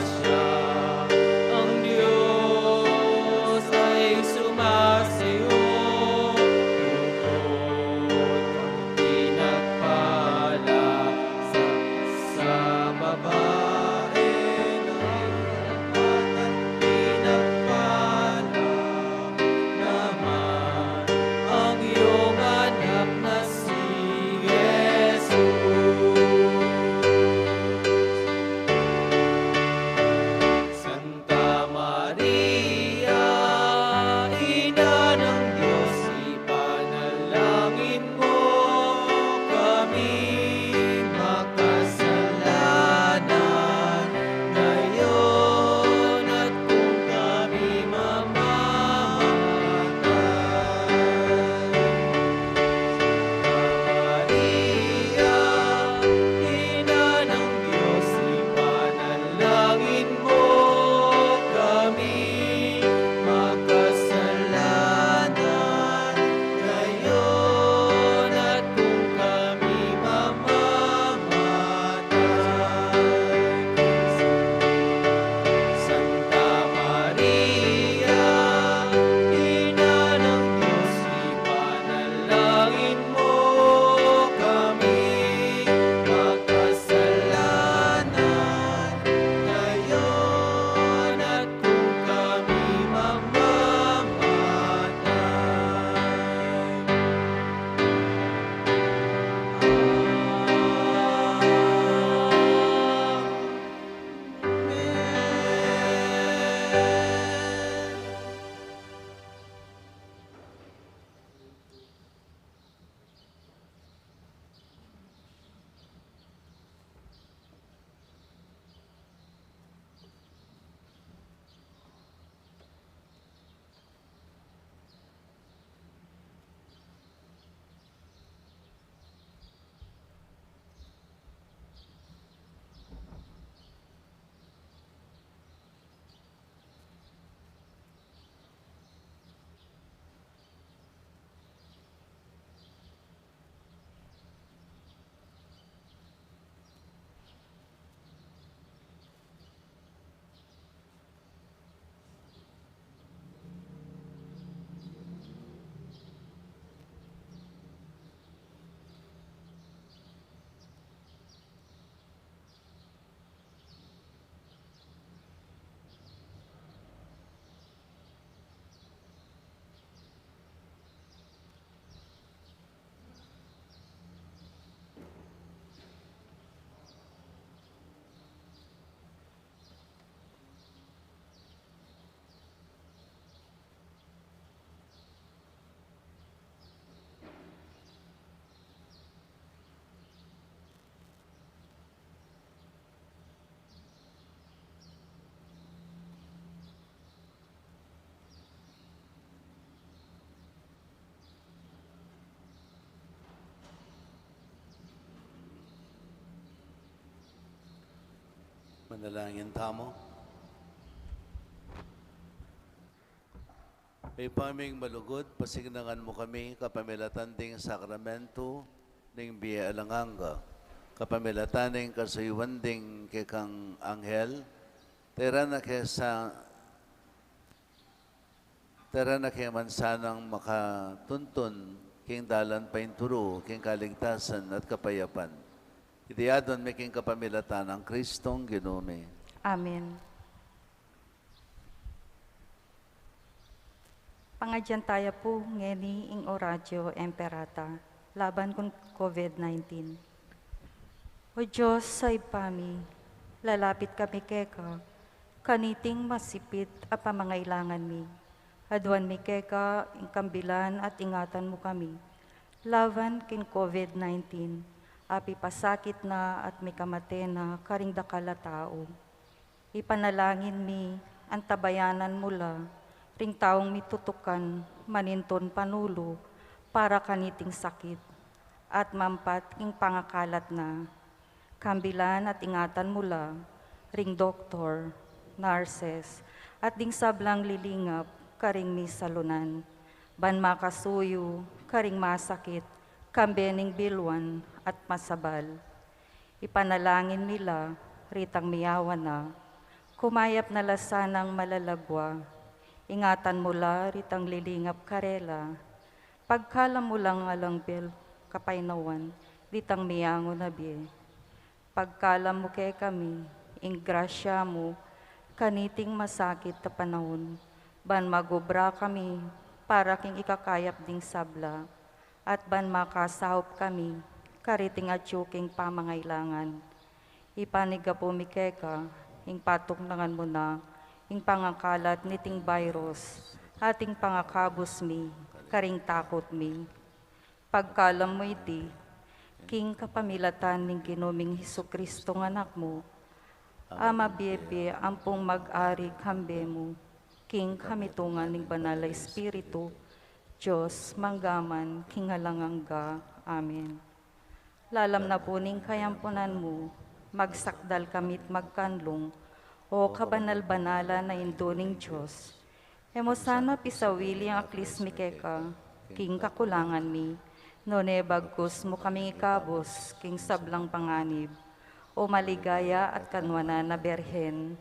grasya. Ang Diyos ay sumasayo. Pinagpala sa babae at pinagpala naman ang iyong anak na si Jesus. Santa Maria, Ina ng Diyos, ipanalangin mo kami makasalanan ngayon at kung kami mamamatay. Maria, Ina ng Diyos, ipanalangin mo kami makasalanan ngayon at kung kami mamamatay. Santa Maria, Ina ng Diyos, ipanalangin mo kami makasalanan ngayon at kung kami mamamatay. Amen. Manalangin tamo. Ay paming malugod, pasignagan mo kami kapamilatan ting sakramento ning biya alanganga. Kapamilatan ning kasuyuan ding kekang anghel. Tera na kaya mansanang makatuntun king dalan painturo, king kaligtasan at kapayapan. Itiyadon may king kapamilatan ng Kristong Ginome. Amen. Pangadyan tayo po ngeni ing oradyo emperata, laban kung COVID-19. O Diyos sa ipami, lalapit kami keka, kaniting masipit a pamangailangan mi. Adwan mi keka, ing kambilan at ingatan mo kami. Laban king COVID-19, api pasakit na at may kamate na karing dakala tao. Ipanalangin mi, ang tabayanan mula, ring taong mitutukan, maninton panulo, para kaniting sakit, at mampat ing pangakalat na. Kambilan at ingatan mula, ring doktor, nurses, at ding sablang lilingap, karing mi salunan. Ban makasuyo, karing masakit, kambening bilwan at masabal. Ipanalangin nila, ritang miyawan na, Kumayap na lasanang malalagwa, ingatan mo la ritang lilingap karela, pagkalam mo lang alang bel kapainawan, ditang miyango na biye. Pagkalam mo kay kami, ing grasya mo, kaniting masakit ta panahon, ban magobra kami, para king ikakayap ding sabla, at ban makasahop kami, kariting at yuking pamangailangan. Ipaniga po mi keka, ing patuknangan mo na, ing pangakalat niting virus, ating pangakabos mi, karing takot mi. Pagkalam mo iti, king kapamilatan ning ginoming Hesus Kristo ng anak mo, ama biyebe ampong mag-ari kambe mo, king kamitungan ning banal na Espiritu, Diyos manggaman king halangangga. Amen. Lalam na po ning kayampunan mo, magsakdal kamit magkanlong, o kabanal-banala na induning Diyos. Emo sana pisawili ang aklis mi keka, king kakulangan mi, none bagkus mo kaming ikabos, king sablang panganib, o maligaya at kanwana na Berhen,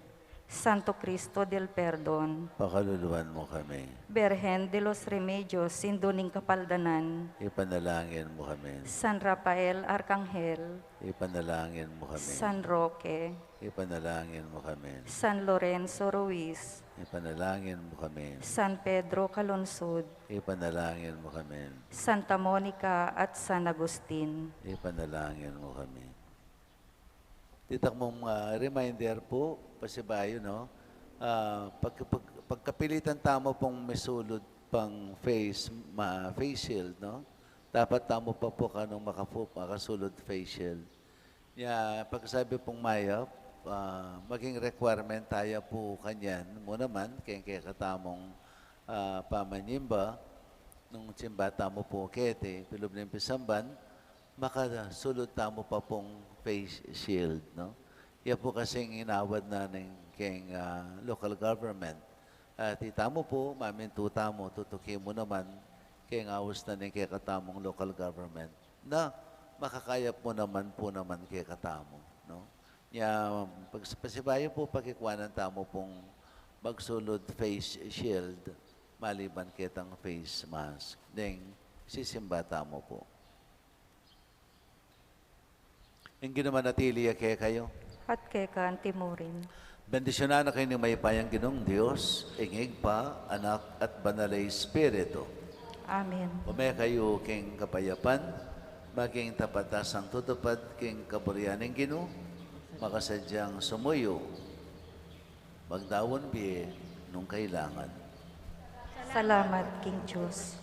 Santo Cristo del Perdon, Pakaluluan mo kami. Berhen de los Remedios, Sinduning Kapaldanan, Ipanalangin mo kami. San Rafael Arcangel, Ipanalangin mo kami. San Roque, Ipanalangin mo kami. San Lorenzo Ruiz, Ipanalangin mo kami. San Pedro Calonsod, Ipanalangin mo kami. Santa Monica at San Agustin. Ipanalangin mo kami. Titak mong reminder po, pasibayo, no? Pagkapilitan tamo pong may sulod pang face shield, no? Dapat tamo pa po kanong makasulod face shield. Pagkasabi pong mayap, maging requirement tayo po kanyan mo naman, kaya katamong pamanyimba, nung tsimba tamo po kete, pilob ng pisamban, makasulod tamo pa pong face shield, no? Yan po kasing inawad na ng local government. At itamo po, mamintuta mo, tutuki mo naman, kaya ngawas na ng katamong local government na makakayap mo naman po naman kaya katamo, no? Pasibayo po pagkikwanan tamo pong magsulod face shield maliban kitang face mask. Ding sisimba tamo po. Yung ginamanatili kaya kayo. At keka Timurin. Bendisyonan na kayo ni may payang ginong Diyos, ingig pa, anak at banalay Espiritu. Amen. Umay kayo king kapayapan, maging tapatas ang tutupad king kaburian ng Ginoo, makasadyang sumuyo, magdawon biye nung kailangan. Salamat, King Diyos.